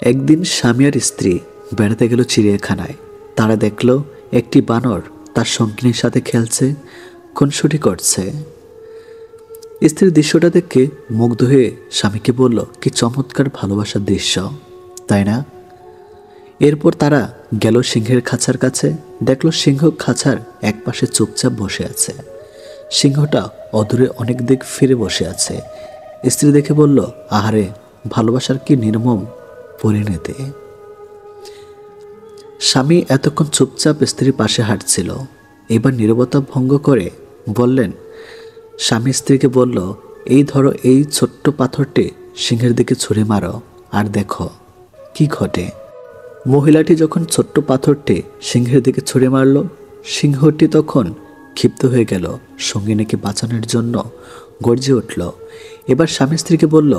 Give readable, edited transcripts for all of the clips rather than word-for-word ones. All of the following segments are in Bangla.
একদিন স্বামী আর স্ত্রী বেড়াতে গেল চিড়িয়াখানায়। তারা দেখল একটি বানর তার সঙ্গিনীর সাথে খেলছে, খুনসুটি করছে। স্ত্রীর দৃশ্যটা দেখে মুগ্ধ হয়ে স্বামীকে বলল, কি চমৎকার ভালোবাসার দৃশ্য, তাই না? এরপর তারা গেল সিংহের খাঁচার কাছে। দেখল সিংহ খাঁচার এক পাশে চুপচাপ বসে আছে। সিংহটা অদূরে অনেক দিক ফিরে বসে আছে। স্ত্রী দেখে বলল, আহারে, ভালোবাসার কি নির্মম পরিণতি। স্বামী এতক্ষণ চুপচাপ স্ত্রীর পাশে হাঁটছিল। এবার নীরবতা ভঙ্গ করে বললেন, স্বামী স্ত্রীকে বলল, এই ধরো এই ছোট্ট পাথরটি সিংহের দিকে ছুঁড়ে মারো, আর দেখো কি ঘটে। মহিলাটি যখন ছোট্ট পাথরটি সিংহের দিকে ছুঁড়ে মারল, সিংহটি তখন ক্ষিপ্ত হয়ে গেল, সঙ্গিনীকে বাঁচানোর জন্য গর্জে উঠল। এবার স্বামী স্ত্রীকে বলল,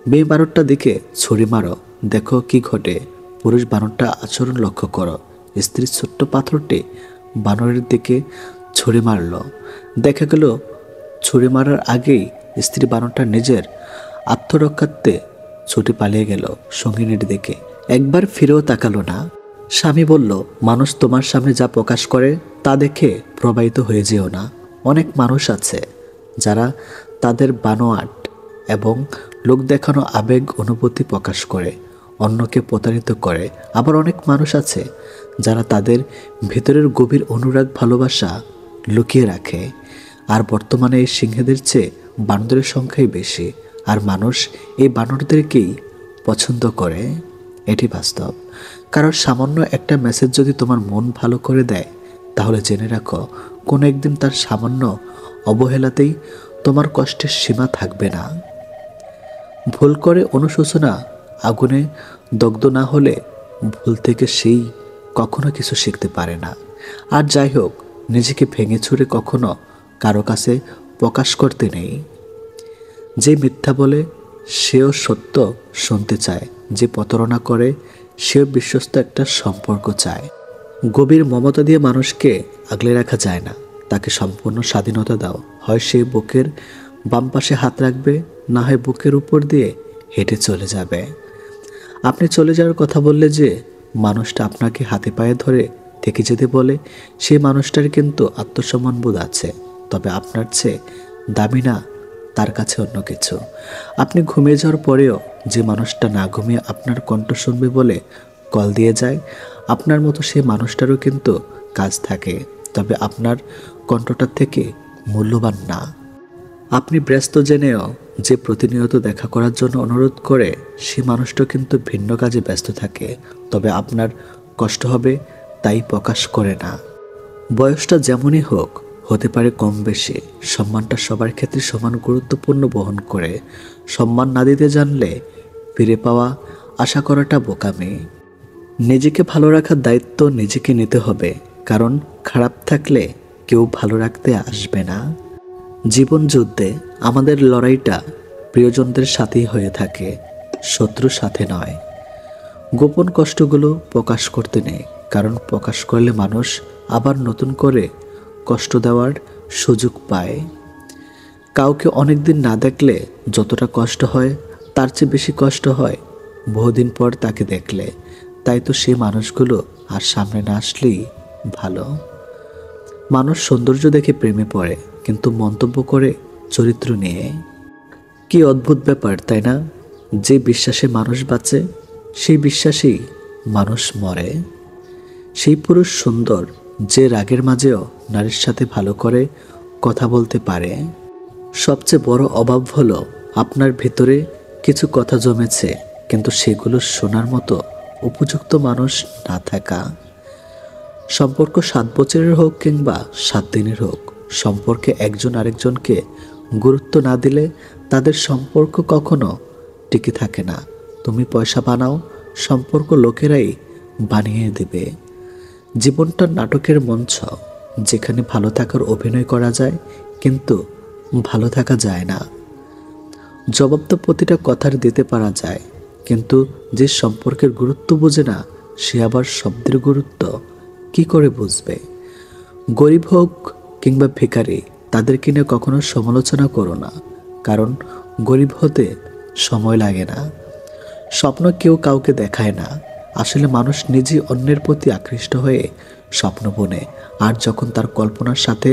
মেয়ে বানরটা দিকে ছুঁড়ে মারো, দেখো কি ঘটে। পুরুষ বানরটা আচরণ লক্ষ্য করো। স্ত্রীর ছোট্ট পাথরটি বানরের দিকে ছুঁড়ে মারল। দেখা গেল ছুঁড়ে মারার আগেই স্ত্রী বানরটা নিজের আত্মরক্ষার্থে ছুটে পালিয়ে গেল সঙ্গিনীর দিকে। একবার ফিরেও তাকালো না। স্বামী বলল, মানুষ তোমার সামনে যা প্রকাশ করে তা দেখে প্রবাহিত হয়ে যেও না। অনেক মানুষ আছে যারা তাদের বানোয়াট এবং লোক দেখানো আবেগ অনুভূতি প্রকাশ করে অন্যকে প্রতারিত করে। আবার অনেক মানুষ আছে যারা তাদের ভিতরের গভীর অনুরাগ ভালোবাসা লুকিয়ে রাখে। আর বর্তমানে এই সিংহদের চেয়ে বানরের সংখ্যাই বেশি, আর মানুষ এই বানরদেরকেই পছন্দ করে। এটি বাস্তব। কারণ সামান্য একটা মেসেজ যদি তোমার মন ভালো করে দেয়, তাহলে জেনে রাখো কোনো একদিন তার সামান্য অবহেলাতেই তোমার কষ্টের সীমা থাকবে না। ভুল করে অনুশোচনা আগুনে দগ্ধ না হলে ভুল থেকে সেই কখনো কিছু শিখতে পারে না। আর যাই হোক, নিজেকে ভেঙে ছুঁড়ে কখনো কারো কাছে প্রকাশ করতে নেই। যে মিথ্যা বলে সেও সত্য শুনতে চায়, যে প্রতারণা করে সেও বিশ্বস্ত একটা সম্পর্ক চায়। গভীর মমতা দিয়ে মানুষকে আগলে রাখা যায় না, তাকে সম্পূর্ণ স্বাধীনতা দাও। হয় সে বুকের বাম পাশে হাত রাখবে, না হয় বুকের উপর দিয়ে হেঁটে চলে যাবে। আপনি চলে যাওয়ার কথা বললে যে মানুষটা আপনাকে হাতে পায়ে ধরে থেকে যেতে বলে, সেই মানুষটার কিন্তু আত্মসম্মান বোধ আছে, তবে আপনার চেয়ে দামি না তার কাছে অন্য কিছু। আপনি ঘুমিয়ে যাওয়ার পরেও যে মানুষটা না ঘুমিয়ে আপনার কণ্ঠ শুনবে বলে কল দিয়ে যায়, আপনার মতো সেই মানুষটারও কিন্তু কাজ থাকে, তবে আপনার কণ্ঠটার থেকে মূল্যবান না। আপনি ব্যস্ত জেনেও যে প্রতিনিয়ত দেখা করার জন্য অনুরোধ করে, সে মানুষটা কিন্তু ভিন্ন কাজে ব্যস্ত থাকে, তবে আপনার কষ্ট হবে তাই প্রকাশ করে না। বয়সটা যেমনই হোক, হতে পারে কম বেশি, সম্মানটা সবার ক্ষেত্রে সমান গুরুত্বপূর্ণ বহন করে। সম্মান না দিতে জানলে ফিরে পাওয়া আশা করাটা বোকামি। নিজেকে ভালো রাখার দায়িত্ব নিজেকে নিতে হবে, কারণ খারাপ থাকলে কেউ ভালো রাখতে আসবে না। জীবন যুদ্ধে আমাদের লড়াইটা প্রিয়জনদের সাথেই হয়ে থাকে, শত্রুর সাথে নয়। গোপন কষ্টগুলো প্রকাশ করতে নেই, কারণ প্রকাশ করলে মানুষ আবার নতুন করে কষ্ট দেওয়ার সুযোগ পায়। কাউকে অনেকদিন না দেখলে যতটা কষ্ট হয়, তার চেয়ে বেশি কষ্ট হয় বহুদিন পর তাকে দেখলে। তাই তো সেই মানুষগুলো আর সামনে না আসলেই ভালো। মানুষ সৌন্দর্য দেখে প্রেমে পড়ে, কিন্তু মন্তব্য করে চরিত্র নিয়ে। কি অদ্ভুত ব্যাপার, তাই না? যে বিশ্বাসে মানুষ বাঁচে, সেই বিশ্বাসেই মানুষ মরে। সেই পুরুষ সুন্দর যে রাগের মাঝেও নারীর সাথে ভালো করে কথা বলতে পারে। সবচেয়ে বড় অভাব হলো আপনার ভেতরে কিছু কথা জমেছে, কিন্তু সেগুলো শোনার মতো উপযুক্ত মানুষ না থাকা। সম্পর্ক 7 বছরের হোক কিংবা 7 দিনের হোক, সম্পর্কে একজন আরেকজনকে গুরুত্ব না দিলে তাদের সম্পর্ক কখনো টিকে থাকে না। তুমি পয়সা বানাও, সম্পর্ক লোকেরাই বানিয়ে দেবে। জীবনটা নাটকের মঞ্চ, যেখানে ভালো থাকার অভিনয় করা যায়, কিন্তু ভালো থাকা যায় না। জবাব তো প্রতিটা কথার দিতে পারা যায়, কিন্তু যে সম্পর্কের গুরুত্ব বোঝে না, সে আবার শব্দের গুরুত্ব কি করে বুঝবে? গরিব হোক কিংবা ভিখারি, তাদেরকে নিয়ে কখনো সমালোচনা করো না, কারণ গরিব হতে সময় লাগে না। স্বপ্ন কেউ কাউকে দেখায় না, আসলে মানুষ নিজেই অন্যের প্রতি আকৃষ্ট হয়ে স্বপ্ন বুনে, আর যখন তার কল্পনার সাথে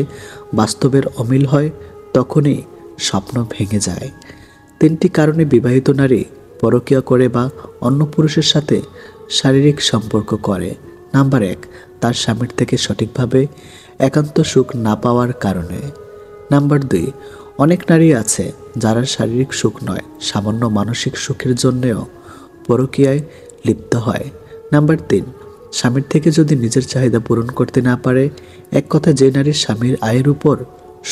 বাস্তবের অমিল হয় তখনই স্বপ্ন ভেঙে যায়। 3টি কারণে বিবাহিত নারী পরকীয়া করে বা অন্য পুরুষের সাথে শারীরিক সম্পর্ক করে। নাম্বার 1, তার স্বামীর থেকে সঠিকভাবে একান্ত সুখ না পাওয়ার কারণে। নাম্বার 2, অনেক নারী আছে যারা শারীরিক সুখ নয়, সামান্য মানসিক সুখের জন্যেও পরকীয়ায় লিপ্ত হয়। নাম্বার 3, স্বামীর থেকে যদি নিজের চাহিদা পূরণ করতে না পারে, এক কথা যে নারীর স্বামীর আয়ের উপর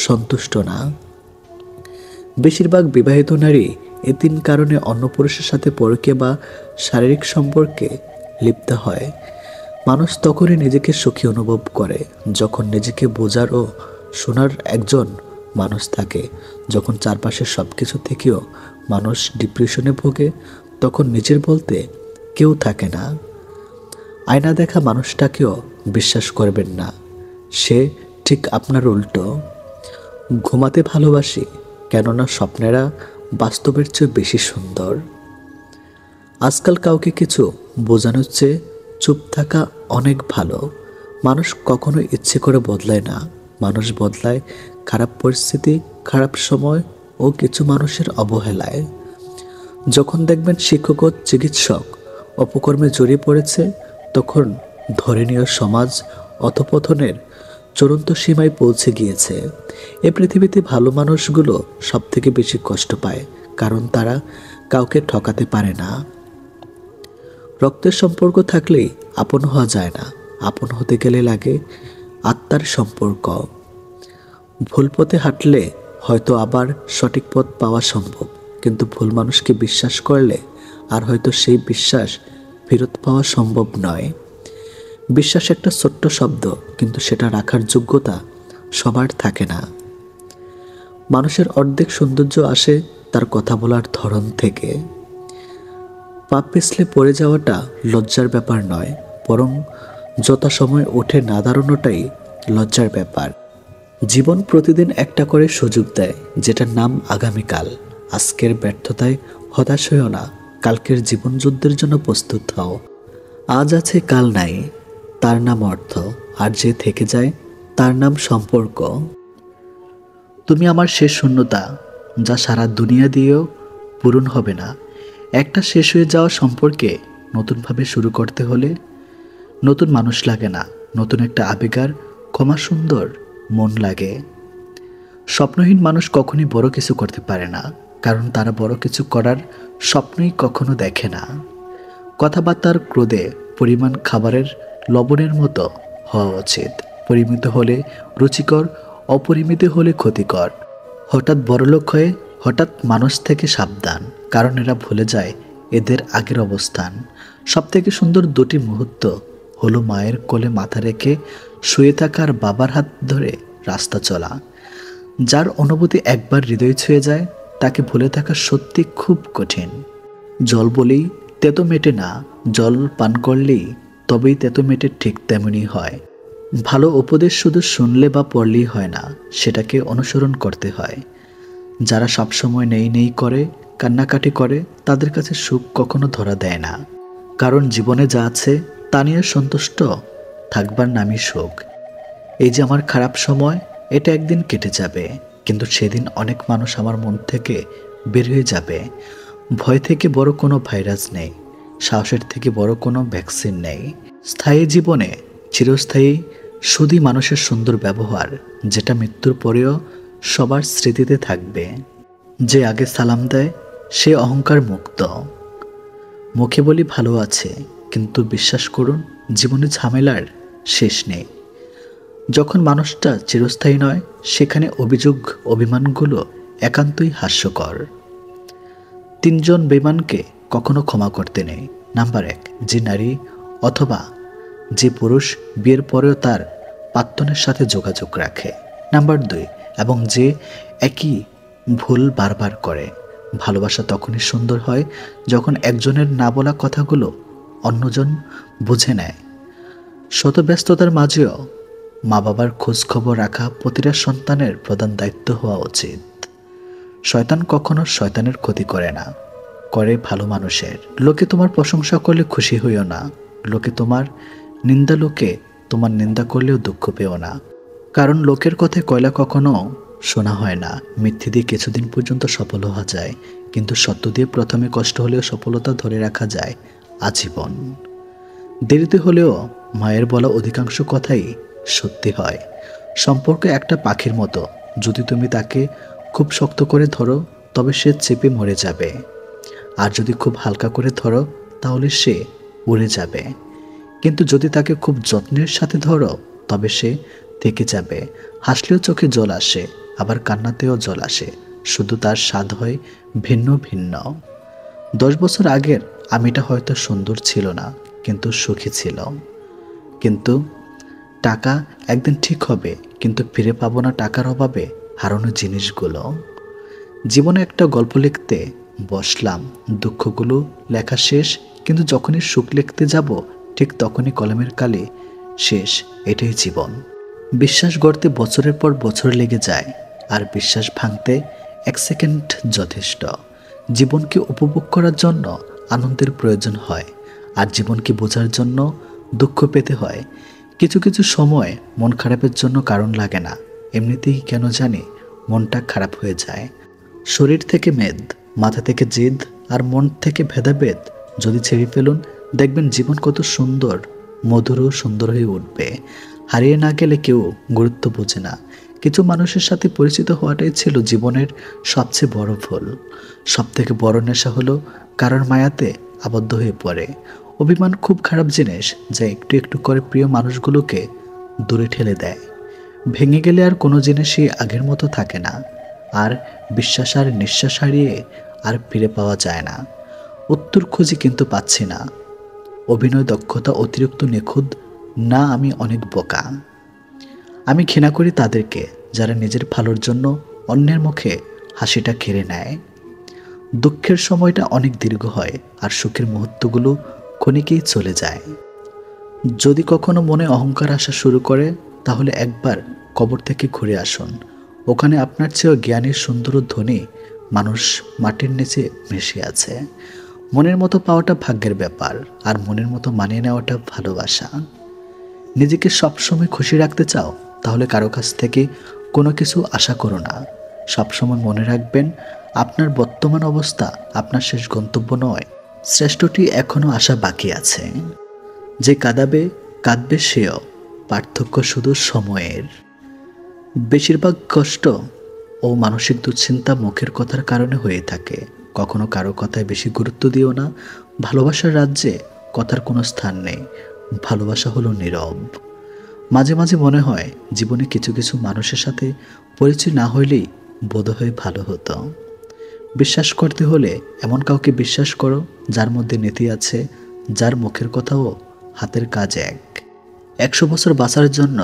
সন্তুষ্ট না। বেশিরভাগ বিবাহিত নারী এই 3 কারণে অন্য পুরুষের সাথে পরকীয়া বা শারীরিক সম্পর্কে লিপ্ত হয়। মানুষ তখনই নিজেকে সুখী অনুভব করে যখন নিজেকে বোঝার ও শোনার একজন মানুষ থাকে। যখন চারপাশের সব কিছু থেকেও মানুষ ডিপ্রেশনে ভোগে, তখন নিজের বলতে কেউ থাকে না। আয়না দেখা মানুষটাকেও বিশ্বাস করবেন না, সে ঠিক আপনার উল্টো। ঘুমাতে ভালোবাসি, কেননা স্বপ্নেরা বাস্তবের চেয়ে বেশি সুন্দর। আজকাল কাউকে কিছু বোঝানোর চেয়ে চুপ থাকা অনেক ভালো। মানুষ কখনো ইচ্ছে করে বদলায় না, মানুষ বদলায় খারাপ পরিস্থিতি, খারাপ সময় ও কিছু মানুষের অবহেলায়। যখন দেখবেন শিক্ষক ও চিকিৎসক অপকর্মে জড়িয়ে পড়েছে, তখন ধরে নিয়ে সমাজ অধঃপতনের চূড়ান্ত সীমায় পৌঁছে গিয়েছে। এ পৃথিবীতে ভালো মানুষগুলো সব থেকে বেশি কষ্ট পায়, কারণ তারা কাউকে ঠকাতে পারে না। রক্তের সম্পর্ক থাকলেই আপন হওয়া যায় না, আপন হতে গেলে লাগে আত্মার সম্পর্ক। ভুল পথে হাঁটলে হয়তো আবার সঠিক পথ পাওয়া সম্ভব, কিন্তু ভুল মানুষকে বিশ্বাস করলে আর হয়তো সেই বিশ্বাস ফেরত পাওয়া সম্ভব নয়। বিশ্বাস একটা ছোট্ট শব্দ, কিন্তু সেটা রাখার যোগ্যতা সবার থাকে না। মানুষের অর্ধেক সৌন্দর্য আসে তার কথা বলার ধরন থেকে। পা পিছলে পড়ে যাওয়াটা লজ্জার ব্যাপার নয়, বরং যথাসময় উঠে না দাঁড়ানোটাই লজ্জার ব্যাপার। জীবন প্রতিদিন একটা করে সুযোগ দেয়, যেটার নাম আগামীকাল। আজকের ব্যর্থতায় হতাশ হইও না, কালকের জীবন যুদ্ধের জন্য প্রস্তুত হও। আজ আছে কাল নাই, তার নাম অর্থ, আর যে থেকে যায় তার নাম সম্পর্ক। তুমি আমার শেষ শূন্যতা, যা সারা দুনিয়া দিয়েও পূরণ হবে না। একটা শেষ হয়ে যাওয়া সম্পর্কে নতুনভাবে শুরু করতে হলে নতুন মানুষ লাগে না, নতুন একটা আবেগার ক্ষমা সুন্দর মন লাগে। স্বপ্নহীন মানুষ কখনই বড় কিছু করতে পারে না, কারণ তারা বড় কিছু করার স্বপ্নই কখনো দেখে না। কথাবার্তার ক্রোধে পরিমাণ খাবারের লবণের মতো হওয়া উচিত। পরিমিত হলে রুচিকর, অপরিমিত হলে ক্ষতিকর। হঠাৎ বড়লোক হয়ে হঠাৎ মানুষ থেকে সাবধান, কারণ এরা ভুলে যায় এদের আগের অবস্থান। সবথেকে সুন্দর 2টি মুহূর্ত হলো মায়ের কোলে মাথা রেখে শুয়ে থাকার, বাবার হাত ধরে রাস্তা চলা। যার অনুভূতি একবার হৃদয় ছুঁয়ে যায়, তাকে ভুলে থাকা সত্যি খুব কঠিন। জল বলেই তেতো মেটে না, জল পান করলেই তবেই তেতো মেটে, ঠিক তেমনই হয়। ভালো উপদেশ শুধু শুনলে বা পড়লেই হয় না, সেটাকে অনুসরণ করতে হয়। যারা সবসময় নেই নেই করে, কান্নাকাটি করে, তাদের কাছে সুখ কখনো ধরা দেয় না, কারণ জীবনে যা আছে তা নিয়ে সন্তুষ্ট থাকবার নামই সুখ। এই যে আমার খারাপ সময়, এটা একদিন কেটে যাবে, কিন্তু সেদিন অনেক মানুষ আমার মন থেকে বের হয়ে যাবে। ভয় থেকে বড় কোনো ভাইরাস নেই, সাহসের থেকে বড় কোনো ভ্যাকসিন নেই। স্থায়ী জীবনে চিরস্থায়ী শুধুই মানুষের সুন্দর ব্যবহার, যেটা মৃত্যুর পরেও সবার স্মৃতিতে থাকবে। যে আগে সালাম দেয় সে অহংকার মুক্ত। মুখে বলি ভালো আছে, কিন্তু বিশ্বাস করুন জীবনে ঝামেলার শেষ নেই। যখন মানুষটা চিরস্থায়ী নয়, সেখানে অভিযোগ, অভিমানগুলো একান্তই হাস্যকর। 3 জন বেঈমানকে কখনো ক্ষমা করতে নেই। নাম্বার 1, যে নারী অথবা যে পুরুষ বিয়ের পরেও তার প্রাক্তনের সাথে যোগাযোগ রাখে। নাম্বার 2, এবং যে একই ভুল বারবার করে। ভালোবাসা তখনই সুন্দর হয় যখন একজনের না বলা কথাগুলো অন্যজন বুঝে নেয়। শত ব্যস্ততার মাঝেও মা বাবার খোঁজ খবর রাখা প্রতিটা সন্তানের প্রধান দায়িত্ব হওয়া উচিত। শয়তান কখনো শয়তানের ক্ষতি করে না, করে ভালো মানুষের। লোকে তোমার প্রশংসা করলে খুশি হইও না, লোকে তোমার তোমার নিন্দা করলেও দুঃখ পেও না। কারণ লোকের কথায় কয়লা কখনো শোনা হয় না। মিথ্যে দিয়ে কিছুদিন পর্যন্ত সফল হওয়া যায়, কিন্তু সত্য দিয়ে প্রথমে কষ্ট হলেও সফলতা ধরে রাখা যায় আজীবন। দেরিতে হলেও মায়ের বলা অধিকাংশ কথাই সত্যি হয়। সম্পর্ক একটা পাখির মতো, যদি তুমি তাকে খুব শক্ত করে ধরো তবে সে চেপে মরে যাবে, আর যদি খুব হালকা করে ধরো তাহলে সে উড়ে যাবে। কিন্তু যদি তাকে খুব যত্নের সাথে ধরো তবে সে থেকে যাবে। হাসলেও চোখে জল আসে, আবার কান্নাতেও জল আসে, শুধু তার স্বাদ হয় ভিন্ন ভিন্ন। 10 বছর আগের আমিটা হয়তো সুন্দর ছিল না, কিন্তু সুখী ছিল। কিন্তু টাকা একদিন ঠিক হবে, কিন্তু ফিরে পাবো না টাকার অভাবে হারানো জিনিসগুলো। জীবনে একটা গল্প লিখতে বসলাম, দুঃখগুলো লেখা শেষ, কিন্তু যখনই সুখ লিখতে যাব ঠিক তখনই কলমের কালি শেষ। এটাই জীবন। বিশ্বাস গড়তে বছরের পর বছর লেগে যায়, আর বিশ্বাস ভাঙতে 1 সেকেন্ড যথেষ্ট। জীবনকে উপভোগ করার জন্য আনন্দের প্রয়োজন হয়, আর জীবনকে বোঝার জন্য দুঃখ পেতে হয়। কিছু কিছু সময় মন খারাপের জন্য কারণ লাগে না, এমনিতেই কেন জানি মনটা খারাপ হয়ে যায়। শরীর থেকে মেদ, মাথা থেকে জিদ, আর মন থেকে ভেদাভেদ যদি ছেড়ে ফেলুন, দেখবেন জীবন কত সুন্দর, মধুরও সুন্দর হয়ে উঠবে। হারিয়ে না গেলে কেউ গুরুত্ব বোঝে না। কিছু মানুষের সাথে পরিচিত হওয়াটাই ছিল জীবনের সবচেয়ে বড় ভুল। সবথেকে বড় নেশা হলো কারোর মায়াতে আবদ্ধ হয়ে পড়ে। অভিমান খুব খারাপ জিনিস, যা একটু একটু করে প্রিয় মানুষগুলোকে দূরে ঠেলে দেয়। ভেঙে গেলে আর কোনো জিনিসই আগের মতো থাকে না, আর বিশ্বাস আর নিঃশ্বাস হারিয়ে আর ফিরে পাওয়া যায় না। উত্তর খুঁজি কিন্তু পাচ্ছি না। অভিনয় দক্ষতা অতিরিক্ত নিখুঁত না, আমি অনেক বোকা। আমি ঘৃণা করি তাদেরকে যারা নিজের ভালোর জন্য অন্যের মুখে হাসিটা কেড়ে নেয়। দুঃখের সময়টা অনেক দীর্ঘ হয়, আর সুখের মুহূর্তগুলো ক্ষণিকেই চলে যায়। যদি কখনো মনে অহংকার আসা শুরু করে, তাহলে একবার কবর থেকে ঘুরে আসুন। ওখানে আপনার চেয়েও জ্ঞানের সুন্দর ধ্বনি মানুষ মাটির নিচে মিশে আছে। মনের মতো পাওয়াটা ভাগ্যের ব্যাপার, আর মনের মতো মানিয়ে নেওয়াটা ভালোবাসা। নিজেকে সবসময় খুশি রাখতে চাও, তাহলে কারো কাছ থেকে কোনো কিছু আশা করো না। সবসময় মনে রাখবেন, আপনার বর্তমান অবস্থা আপনার শেষ গন্তব্য নয়, শ্রেষ্ঠটি এখনও আসা বাকি আছে। যে কাঁদবে সেও, পার্থক্য শুধু সময়ের। বেশিরভাগ কষ্ট ও মানসিক দুশ্চিন্তা মুখের কথার কারণে হয়ে থাকে। কখনো কারো কথায় বেশি গুরুত্ব দিও না। ভালোবাসার রাজ্যে কথার কোনো স্থান নেই, ভালোবাসা হলো নীরব। মাঝে মাঝে মনে হয় জীবনে কিছু কিছু মানুষের সাথে পরিচয় না হইলেই বোধহয় ভালো হতো। বিশ্বাস করতে হলে এমন কাউকে বিশ্বাস করো যার মধ্যে নীতি আছে, যার মুখের কথাও হাতের কাজ এক। 100 বছর বাঁচার জন্য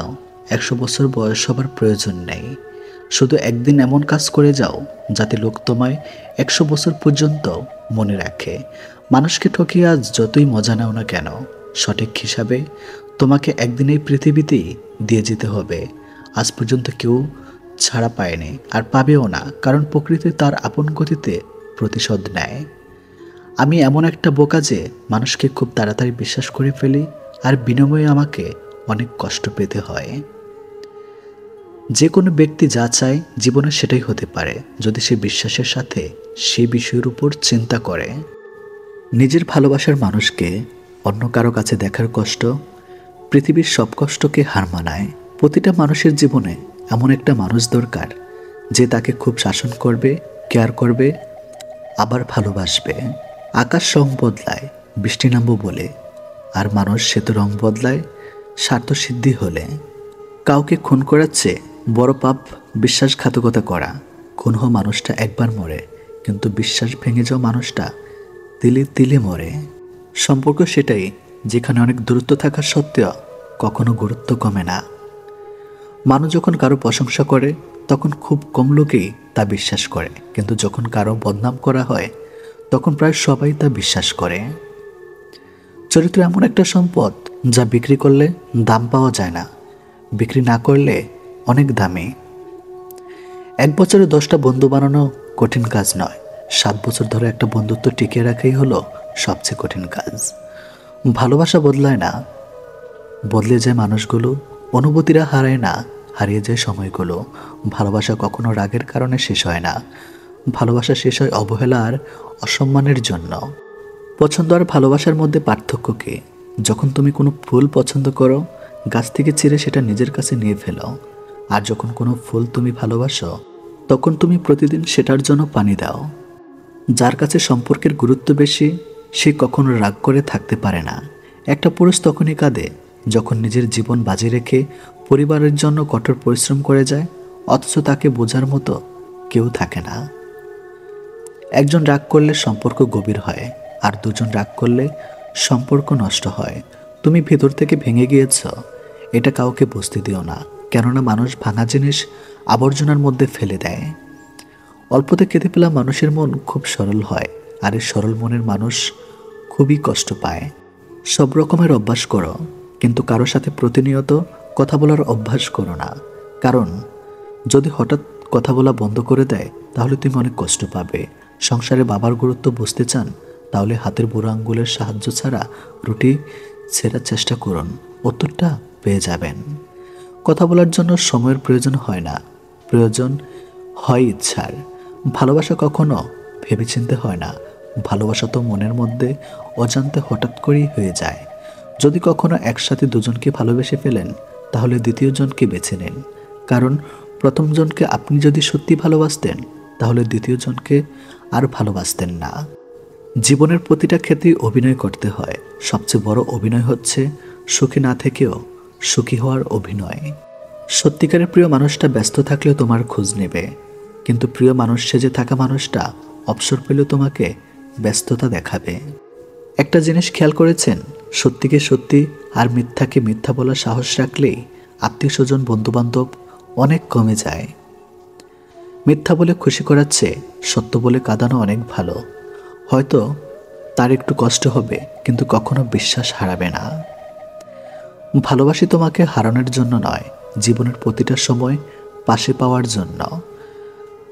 100 বছর বয়স হবার প্রয়োজন নেই। শুধু একদিন এমন কাজ করে যাও যাতে লোক তোমায় 100 বছর পর্যন্ত মনে রাখে। মানুষকে ঠকিয়ে আজ যতই মজা নাও না কেন, সঠিক হিসাবে তোমাকে একদিন এই পৃথিবীতেই দিয়ে যেতে হবে। আজ পর্যন্ত কেউ ছাড়া পায়নি, আর পাবেও না, কারণ প্রকৃতি তার আপন গতিতে প্রতিশোধ নেয়। আমি এমন একটা বোকা যে মানুষকে খুব তাড়াতাড়ি বিশ্বাস করে ফেলি, আর বিনিময়ে আমাকে অনেক কষ্ট পেতে হয়। যে কোনো ব্যক্তি যা চায় জীবনে সেটাই হতে পারে, যদি সে বিশ্বাসের সাথে সেই বিষয়ের উপর চিন্তা করে। নিজের ভালোবাসার মানুষকে অন্য কারো কাছে দেখার কষ্ট পৃথিবীর সব কষ্টকে হার মানায়। প্রতিটা মানুষের জীবনে এমন একটা মানুষ দরকার যে তাকে খুব শাসন করবে, কেয়ার করবে, আবার ভালোবাসবে। আকাশ রং বদলায় বৃষ্টি নামবো বলে, আর মানুষ সে তো রং বদলায় স্বার্থসিদ্ধি হলে। কাউকে খুন করাচ্ছে বড় পাপ বিশ্বাসঘাতকতা করা। খুন হওয়া মানুষটা একবার মরে, কিন্তু বিশ্বাস ভেঙে যাওয়া মানুষটা তিলে তিলে মরে। সম্পর্ক সেটাই যেখানে অনেক দূরত্ব থাকা সত্ত্বেও কখনো গুরুত্ব কমে না। মানুষ যখন কারো প্রশংসা করে তখন খুব কম লোকেই তা বিশ্বাস করে, কিন্তু যখন কারো বদনাম করা হয় তখন প্রায় সবাই তা বিশ্বাস করে। চরিত্র এমন একটা সম্পদ যা বিক্রি করলে দাম পাওয়া যায় না, বিক্রি না করলে অনেক দামি। 1 বছরে 10টা বন্ধু বানানো কঠিন কাজ নয়, 7 বছর ধরে একটা বন্ধুত্ব টিকিয়ে রাখাই হলো সবচেয়ে কঠিন কাজ। ভালোবাসা বদলায় না, বদলে যায় মানুষগুলো। অনুভূতিরা হারায় না, হারিয়ে যায় সময়গুলো। ভালোবাসা কখনো রাগের কারণে শেষ হয় না, ভালোবাসা শেষ হয় অবহেলা আর অসম্মানের জন্য। পছন্দ আর ভালোবাসার মধ্যে পার্থক্য কি? যখন তুমি কোনো ফুল পছন্দ করো, গাছ থেকে ছিঁড়ে সেটা নিজের কাছে নিয়ে ফেলো। আর যখন কোনো ফুল তুমি ভালোবাসো, তখন তুমি প্রতিদিন সেটার জন্য পানি দাও। যার কাছে সম্পর্কের গুরুত্ব বেশি, সে কখনো রাগ করে থাকতে পারে না। একটা পুরুষ তখনই কাঁদে যখন নিজের জীবন বাজি রেখে পরিবারের জন্য কঠোর পরিশ্রম করে যায়, অথচ তাকে বোঝার মতো কেউ থাকে না। একজন রাগ করলে সম্পর্ক গভীর হয়, আর দুজন রাগ করলে সম্পর্ক নষ্ট হয়। তুমি ভেতর থেকে ভেঙে গিয়েছ, এটা কাউকে বুঝতে দিও না, কেননা মানুষ ভাঙা জিনিস আবর্জনার মধ্যে ফেলে দেয়। অল্পতে কেঁদে ফেলা মানুষের মন খুব সরল হয়, আর এই সরল মনের মানুষ খুবই কষ্ট পায়। সব রকমের অভ্যাস করো, কিন্তু কারো সাথে প্রতিনিয়ত কথা বলার অভ্যাস করো না। কারণ যদি হঠাৎ কথা বলা বন্ধ করে দেয়, তাহলে তুমি অনেক কষ্ট পাবে। সংসারে বাবার গুরুত্ব বুঝতে চান, তাহলে হাতের বুড়ো আঙ্গুলের সাহায্য ছাড়া রুটি ছেঁড়ার চেষ্টা করুন, উত্তরটা পেয়ে যাবেন। কথা বলার জন্য সময়ের প্রয়োজন হয় না, প্রয়োজন হয় ইচ্ছার। ভালোবাসা কখনো ভেবেচিন্তে হয় না, ভালোবাসা তো মনের মধ্যে অজান্তে হঠাৎ করেই হয়ে যায়। যদি কখনো একসাথে দুজনকে ভালোবেসে ফেলেন, তাহলে দ্বিতীয় জনকে বেছে নিন। কারণ প্রথম জনকে আপনি যদি সত্যি ভালোবাসতেন, তাহলে দ্বিতীয় জনকে আর ভালোবাসতেন না। জীবনের প্রতিটা ক্ষেত্রেই অভিনয় করতে হয়। সবচেয়ে বড় অভিনয় হচ্ছে সুখী না থেকেও সুখী হওয়ার অভিনয়। সত্যিকারের প্রিয় মানুষটা ব্যস্ত থাকলেও তোমার খোঁজ নেবে, কিন্তু প্রিয় মানুষ সেজে থাকা মানুষটা অবসর পেলেও তোমাকে ব্যস্ততা দেখাবে। একটা জিনিস খেয়াল করেছেন, সত্যিকে সত্যি আর মিথ্যাকে মিথ্যা বলার সাহস রাখলেই আত্মীয় স্বজন বন্ধুবান্ধব অনেক কমে যায়। মিথ্যা বলে খুশি করাচ্ছে সত্য বলে কাঁদানো অনেক ভালো। হয়তো তার একটু কষ্ট হবে, কিন্তু কখনো বিশ্বাস হারাবে না। ভালোবাসি তোমাকে হারানোর জন্য নয়, জীবনের প্রতিটা সময় পাশে পাওয়ার জন্য।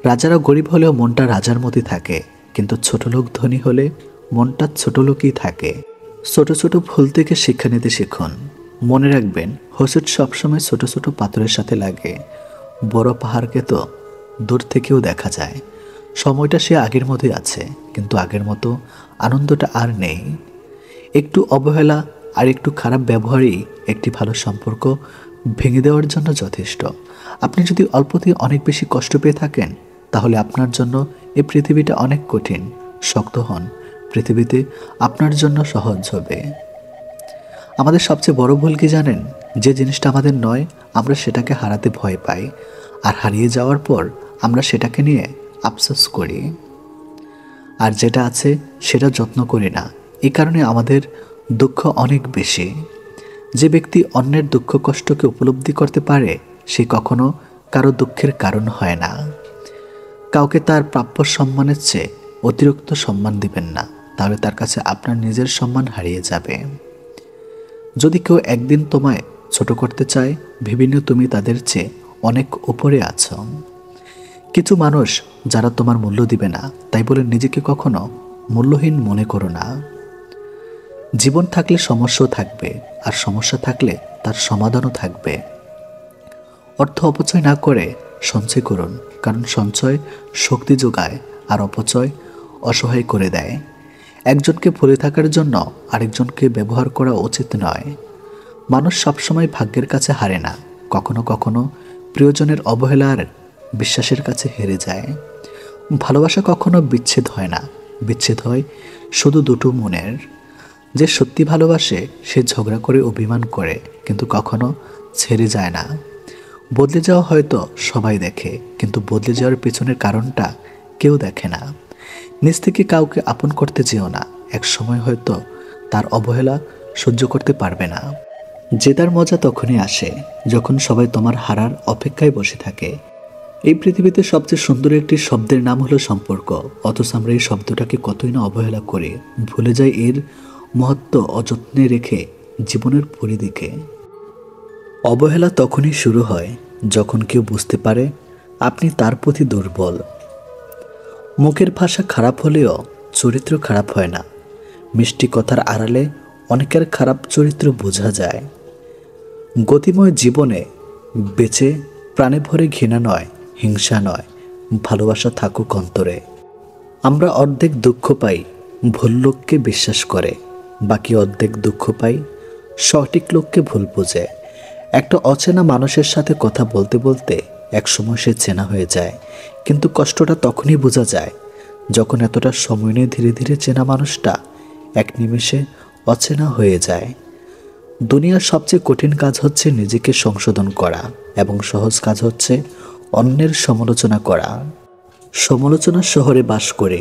রাজারা গরিব হলেও মনটা রাজার মতোই থাকে, কিন্তু ছোট লোক ধনী হলে মনটা ছোট লোকই থাকে। ছোট ছোট ভুল থেকে শিক্ষা নিতে শিখুন। মনে রাখবেন, হোঁচট সবসময় ছোট ছোট পাথরের সাথে লাগে, বড় পাহাড়কে তো দূর থেকেও দেখা যায়। সময়টা সে আগের মতোই আছে, কিন্তু আগের মতো আনন্দটা আর নেই। একটু অবহেলা আর একটু খারাপ ব্যবহারই একটি ভালো সম্পর্ক ভেঙে দেওয়ার জন্য যথেষ্ট। আপনি যদি অল্পতেই অনেক বেশি কষ্ট পেয়ে থাকেন, তাহলে আপনার জন্য এই পৃথিবীটা অনেক কঠিন। শক্ত হন, পৃথিবীতে আপনার জন্য সহজ হবে। আমাদের সবচেয়ে বড় ভুল কি জানেন? যে জিনিসটা আমাদের নয়, আমরা সেটাকে হারাতে ভয় পাই, আর হারিয়ে যাওয়ার পর আমরা সেটাকে নিয়ে আফসোস করি। আর যেটা আছে সেটা যত্ন করি না, এই কারণে আমাদের দুঃখ অনেক বেশি। যে ব্যক্তি অন্যের দুঃখ কষ্টকে উপলব্ধি করতে পারে, সে কখনো কারো দুঃখের কারণ হয় না। কাউকে তার প্রাপ্য সম্মানের চেয়ে অতিরিক্ত সম্মান দিবেন না, তাহলে তার কাছে আপনার নিজের সম্মান হারিয়ে যাবে। যদি কেউ একদিন তোমায় ছোট করতে চায়, ভেবে নিও তুমি তাদের চেয়ে অনেক উপরে আছো। কিছু মানুষ যারা তোমার মূল্য দিবে না, তাই বলে নিজেকে কখনো মূল্যহীন মনে করো না। জীবন থাকলে সমস্যাও থাকবে, আর সমস্যা থাকলে তার সমাধানও থাকবে। অর্থ অপচয় না করে সঞ্চয় করুন, কারণ সঞ্চয় শক্তি যোগায়, আর অপচয় অসহায় করে দেয়। একজনকে ভুলে থাকার জন্য আরেকজনকে ব্যবহার করা উচিত নয়। মানুষ সবসময় ভাগ্যের কাছে হারে না, কখনো কখনো প্রিয়জনের অবহেলা আর বিশ্বাসের কাছে হেরে যায়। ভালোবাসা কখনো বিচ্ছেদ হয় না, বিচ্ছেদ হয় শুধু দুটো মনের। যে সত্যি ভালোবাসে সে ঝগড়া করে অভিমান করে, কিন্তু কখনো ছেড়ে যায় না। বদলে যাওয়া হয়তো সবাই দেখে, কিন্তু বদলে যাওয়ার পেছনের কারণটা কেউ দেখে না। নিজ থেকে কাউকে আপন করতে যেও না, এক সময় হয়তো তার অবহেলা সহ্য করতে পারবে না। জেতার মজা তখনই আসে যখন সবাই তোমার হারার অপেক্ষায় বসে থাকে। এই পৃথিবীতে সবচেয়ে সুন্দর একটি শব্দের নাম হলো সম্পর্ক, অথচ আমরা এই শব্দটাকে কতই না অবহেলা করে ভুলে যাই এর মহত্ব অযত্নে রেখে জীবনের পরিধিকে। অবহেলা তখনই শুরু হয় যখন কেউ বুঝতে পারে আপনি তার প্রতি দুর্বল। মুখের ভাষা খারাপ হলেও চরিত্র খারাপ হয় না। মিষ্টি কথার আড়ালে অনেকের খারাপ চরিত্র বোঝা যায়। গতিময় জীবনে বেঁচে প্রাণে ভরে ঘৃণা নয়, হিংসা নয়, ভালোবাসা থাকুক অন্তরে। আমরা অর্ধেক দুঃখ পাই ভুল লোককে বিশ্বাস করে, বাকি অর্ধেক দুঃখ পাই সঠিক লোককে ভুল বুঝে। একটা অচেনা মানুষের সাথে কথা বলতে বলতে একসময় সে চেনা হয়ে যায়, কিন্তু কষ্টটা তখনই বোঝা যায় যখন এতটা সময় নিয়ে ধীরে ধীরে চেনা মানুষটা এক নিমেষে অচেনা হয়ে যায়। দুনিয়ার সবচেয়ে কঠিন কাজ হচ্ছে নিজেকে সংশোধন করা, এবং সহজ কাজ হচ্ছে অন্যের সমালোচনা করা। সমালোচনার শহরে বাস করে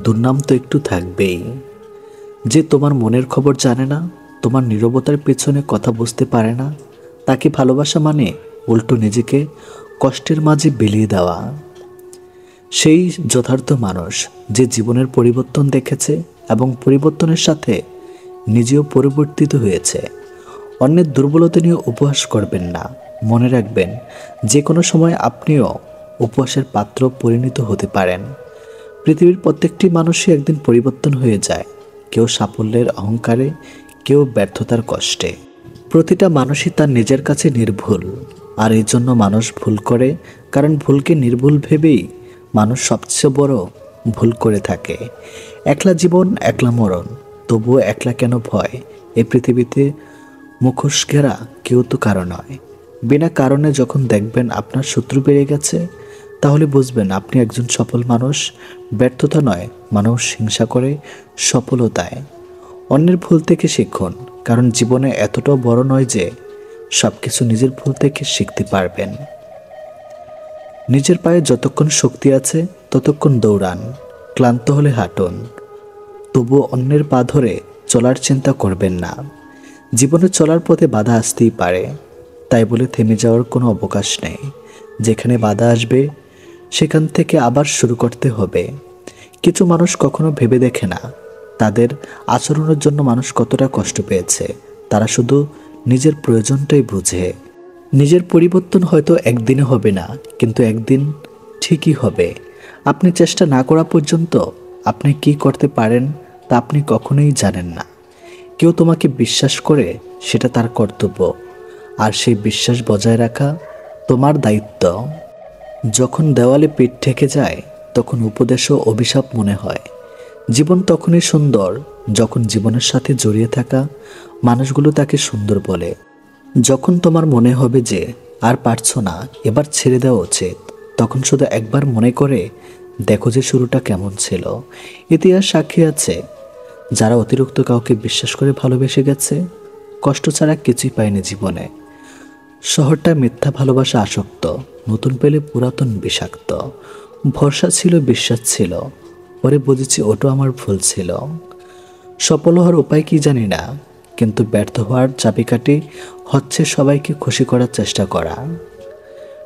দুর্নাম তো একটু থাকবেই। যে তোমার মনের খবর জানে না, তোমার নীরবতার পেছনে কথা বুঝতে পারে না, তাকে ভালোবাসা মানে উল্টো নিজেকে কষ্টের মাঝে বিলিয়ে দেওয়া। সেই যথার্থ মানুষ যে জীবনের পরিবর্তন দেখেছে এবং পরিবর্তনের সাথে নিজেও পরিবর্তিত হয়েছে। অন্যের দুর্বলতা নিয়ে উপহাস করবেন না। মনে রাখবেন, যে কোনো সময় আপনিও উপহাসের পাত্র পরিণত হতে পারেন। পৃথিবীর প্রত্যেকটি মানুষই একদিন পরিবর্তন হয়ে যায়, কেউ সাফল্যের অহংকারে, কেউ ব্যর্থতার কষ্টে। প্রতিটা মানুষই তার নিজের কাছে নির্ভুল, আর এই জন্য মানুষ ভুল করে, কারণ ভুলকে নির্ভুল ভেবেই মানুষ সবচেয়ে বড় ভুল করে থাকে। একলা জীবন একলা মরণ, তবুও একলা কেন ভয়? এই পৃথিবীতে মুখোশ ঘেরা কেউ তো কারো নয়। বিনা কারণে যখন দেখবেন আপনার শত্রু বেড়ে গেছে, তাহলে বুঝবেন আপনি একজন সফল মানুষ। ব্যর্থতা নয়, মানুষ হিংসা করে সফলতায়। অন্যের ভুল থেকে শিখুন, কারণ জীবনে এতটাও বড় নয় যে সব কিছু নিজের ভুল থেকে শিখতে পারবেন। নিজের পায়ে যতক্ষণ শক্তি আছে ততক্ষণ দৌড়ান, ক্লান্ত হলে হাঁটুন, তবুও অন্যের পা ধরে চলার চিন্তা করবেন না। জীবনে চলার পথে বাধা আসতেই পারে, তাই বলে থেমে যাওয়ার কোনো অবকাশ নেই। যেখানে বাধা আসবে সেখান থেকে আবার শুরু করতে হবে। কিছু মানুষ কখনো ভেবে দেখে না তাদের আচরণের জন্য মানুষ কতটা কষ্ট পেয়েছে। তারা শুধু নিজের প্রয়োজনটাই বুঝে। নিজের পরিবর্তন হয়তো একদিনে হবে না, কিন্তু একদিন ঠিকই হবে। আপনি চেষ্টা না করা পর্যন্ত আপনি কি করতে পারেন তা আপনি কখনোই জানেন না। কেউ তোমাকে বিশ্বাস করে, সেটা তার কর্তব্য, আর সেই বিশ্বাস বজায় রাখা তোমার দায়িত্ব। যখন দেওয়ালে পিঠ ঠেকে যায়, তখন উপদেশ ও অভিশাপ মনে হয়। জীবন তখনই সুন্দর যখন জীবনের সাথে জড়িয়ে থাকা মানুষগুলো তাকে সুন্দর বলে। যখন তোমার মনে হবে যে আর পারছো না, এবার ছেড়ে দেওয়া উচিত, তখন শুধু একবার মনে করে দেখো যে শুরুটা কেমন ছিল। ইতিহাস সাক্ষী আছে, যারা অতিরিক্ত কাউকে বিশ্বাস করে ভালোবেসে গেছে, কষ্ট ছাড়া কিছুই পায়নি জীবনে। শহরটা মিথ্যা ভালোবাসা আসক্ত, নতুন পেলে পুরাতন বিষাক্ত। ভরসা ছিল, বিশ্বাস ছিল, পরে বুঝেছি ওটা আমার ভুল ছিল। সফল হওয়ার উপায় কি জানি না, কিন্তু ব্যর্থ হওয়ার চাবিকাঠি হচ্ছে সবাইকে খুশি করার চেষ্টা করা।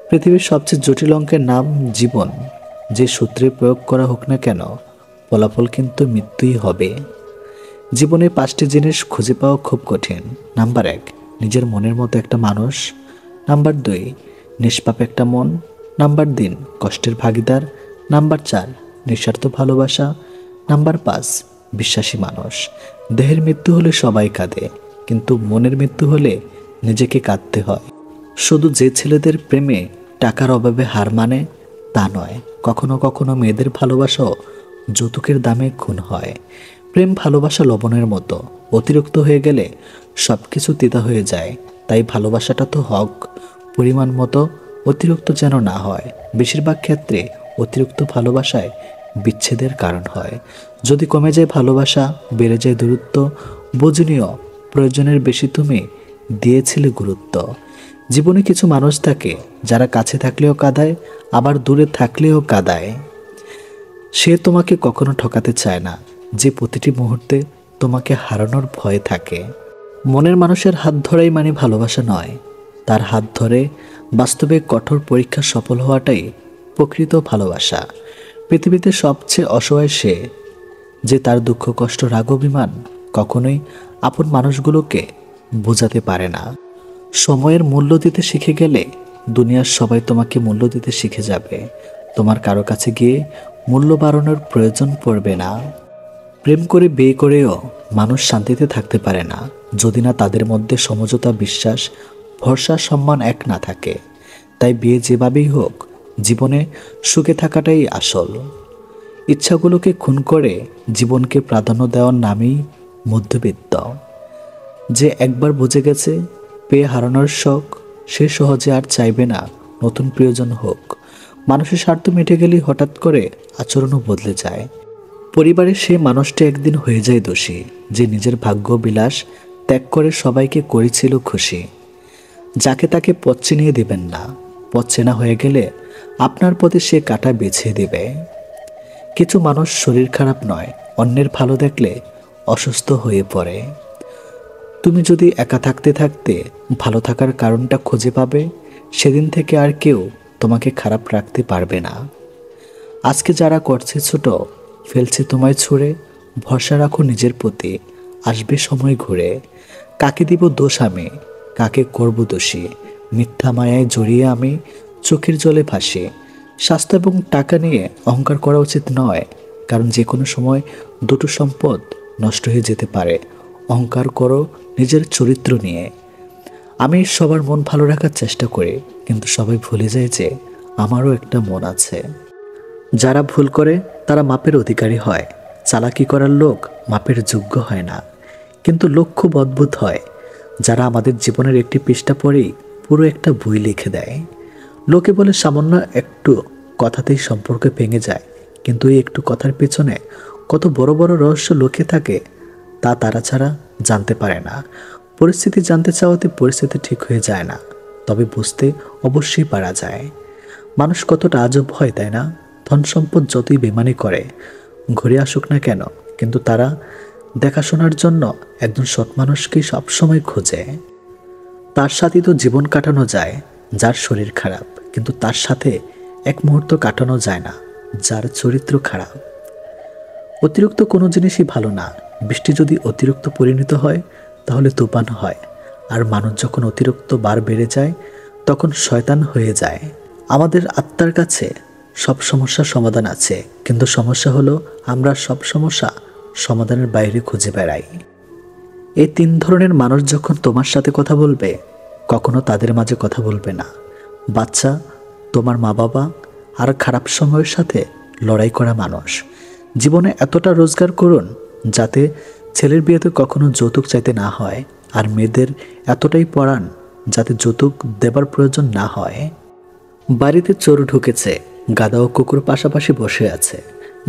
পৃথিবীর সবচেয়ে জটিল অঙ্কের নাম জীবন। যে সূত্রে প্রয়োগ করা হোক না কেন, ফলাফল কিন্তু মৃত্যুই হবে। জীবনে 5টি জিনিস খুঁজে পাওয়া খুব কঠিন। নাম্বার 1, নিজের মনের মতো একটা মানুষ। নাম্বার 2, নিষ্পাপ একটা মন। নাম্বার 3, কষ্টের ভাগিদার। নাম্বার 4, নিঃস্বার্থ ভালোবাসা। নাম্বার 5, বিশ্বাসী মানুষ। দেহের মৃত্যু হলে সবাই কাঁদে, কিন্তু মনের মৃত্যু হলে নিজেকে কাঁদতে হয়। শুধু যে ছেলেদের প্রেমে টাকার অভাবে হার মানে তা নয়, কখনো কখনো মেয়েদের ভালোবাসাও যৌতুকের দামে খুন হয়। প্রেম ভালোবাসা লবণের মতো, অতিরিক্ত হয়ে গেলে সব কিছু তিতা হয়ে যায়। তাই ভালোবাসাটা তো হক, পরিমাণ মতো, অতিরিক্ত যেন না হয়। বেশিরভাগ ক্ষেত্রে অতিরিক্ত ভালোবাসায় বিচ্ছেদের কারণ হয়। যদি কমে যায় ভালোবাসা, বেড়ে যায় দূরত্ব, বুঝনীয় প্রয়োজনের বেশি তুমি দিয়েছিলে গুরুত্ব। জীবনে কিছু মানুষ থাকে যারা কাছে থাকলেও কাঁদায়, আবার দূরে থাকলেও কাঁদায়। সে তোমাকে কখনো ঠকাতে চায় না, যে প্রতিটি মুহূর্তে তোমাকে হারানোর ভয় থাকে। মনের মানুষের হাত ধরাই মানে ভালোবাসা নয়, তার হাত ধরে বাস্তবে কঠোর পরীক্ষা সফল হওয়াটাই প্রকৃত ভালোবাসা। পৃথিবীতে সবচেয়ে অসহায় সে, যে তার দুঃখ, কষ্ট, রাগ, অভিমান কখনোই আপন মানুষগুলোকে বোঝাতে পারে না। সময়ের মূল্য দিতে শিখে গেলে দুনিয়ার সবাই তোমাকে মূল্য দিতে শিখে যাবে। তোমার কারো কাছে গিয়ে মূল্য বাড়ানোর প্রয়োজন পড়বে না। প্রেম করে বিয়ে করেও মানুষ শান্তিতে থাকতে পারে না যদি না তাদের মধ্যে সমঝোতা, বিশ্বাস, ভরসা, সম্মান এক না থাকে। তাই বিয়ে যেভাবেই হোক, জীবনে সুখে থাকাটাই আসল। ইচ্ছাগুলোকে খুন করে জীবনকে প্রাধান্য দেওয়ার নামেই মধ্যবিত্ত। যে একবার বুঝে গেছে পেয়ে হারানোর শখ, সে সহজে আর চাইবে না নতুন প্রিয়জন হোক। মানুষের স্বার্থ মিটে গেলেই হঠাৎ করে আচরণও বদলে যায়। পরিবারের সেই মানুষটি একদিন হয়ে যায় দোষী, যে নিজের ভাগ্য বিলাস ত্যাগ করে সবাইকে করেছিল খুশি। যাকে তাকে পথ চিনিয়ে দেবেন না, পথ চেনা হয়ে গেলে আপনার পথে সে কাঁটা বেছে দেবে। কিছু মানুষ শরীর খারাপ নয়, অন্যের ভালো দেখলে অসুস্থ হয়ে পড়ে। তুমি যদি একা থাকতে থাকতে ভালো থাকার কারণটা খুঁজে পাবে, সেদিন থেকে আর কেউ তোমাকে খারাপ রাখতে পারবে না। আজকে যারা করছে ছোট, ফেলছে তোমায় ছুঁড়ে, ভরসা রাখো নিজের প্রতি, আসবে সময় ঘুরে। কাকে দিব দোষ আমি, কাকে করব দোষী, মিথ্যা মায়ায় জড়িয়ে আমি চোখের জলে ভাসি। স্বাস্থ্য এবং টাকা নিয়ে অহংকার করা উচিত নয়, কারণ যে কোনো সময় দুটো সম্পদ নষ্ট হয়ে যেতে পারে। অহংকার করো নিজের চরিত্র নিয়ে। আমি সবার মন ভালো রাখার চেষ্টা করি, কিন্তু সবাই ভুলে যায় যে আমারও একটা মন আছে। যারা ভুল করে তারা মাপের অধিকারী হয়, চালাকি করার লোক মাপের যোগ্য হয় না। কিন্তু লোক খুব অদ্ভুত হয়, যারা আমাদের জীবনের একটি পৃষ্ঠা পড়েই পুরো একটা বই লিখে দেয়। লোকে বলে সামান্য একটু কথাতেই সম্পর্ক ভেঙে যায়, কিন্তু এই একটু কথার পেছনে কত বড় বড় রহস্য লুকিয়ে থাকে তা তারা ছাড়া জানতে পারে না। পরিস্থিতি জানতে চাওয়াতে পরিস্থিতি ঠিক হয়ে যায় না, তবে বুঝতে অবশ্যই পারা যায়। মানুষ কতটা আজব হয়, তাই না? ধন সম্পদ যতই বেমানি করে, ঘুরে আসুক না কেন, কিন্তু তারা দেখাশোনার জন্য একজন সৎ মানুষকেই সবসময় খোঁজে। তার সাথে তো জীবন কাটানো যায় যার শরীর খারাপ, কিন্তু তার সাথে এক মুহূর্ত কাটানো যায় না যার চরিত্র খারাপ। অতিরিক্ত কোনো জিনিসই ভালো না। বৃষ্টি যদি অতিরিক্ত পরিণত হয় তাহলে তুফান হয়, আর মানুষ যখন অতিরিক্ত বার বেড়ে যায় তখন শয়তান হয়ে যায়। আমাদের আত্মার কাছে সব সমস্যার সমাধান আছে, কিন্তু সমস্যা হলো আমরা সব সমস্যা সমাধানের বাইরে খুঁজে বেড়াই। এই তিন ধরনের মানুষ যখন তোমার সাথে কথা বলবে, কখনো তাদের মাঝে কথা বলবে না। বাচ্চা, তোমার মা বাবা, আর খারাপ সময়ের সাথে লড়াই করা মানুষ। জীবনে এতটা রোজগার করুন যাতে ছেলের বিয়েতে কখনো যৌতুক চাইতে না হয়, আর মেয়েদের এতটাই পড়ান যাতে যৌতুক দেবার প্রয়োজন না হয়। বাড়িতে চোর ঢুকেছে, গাধা ও কুকুর পাশাপাশি বসে আছে।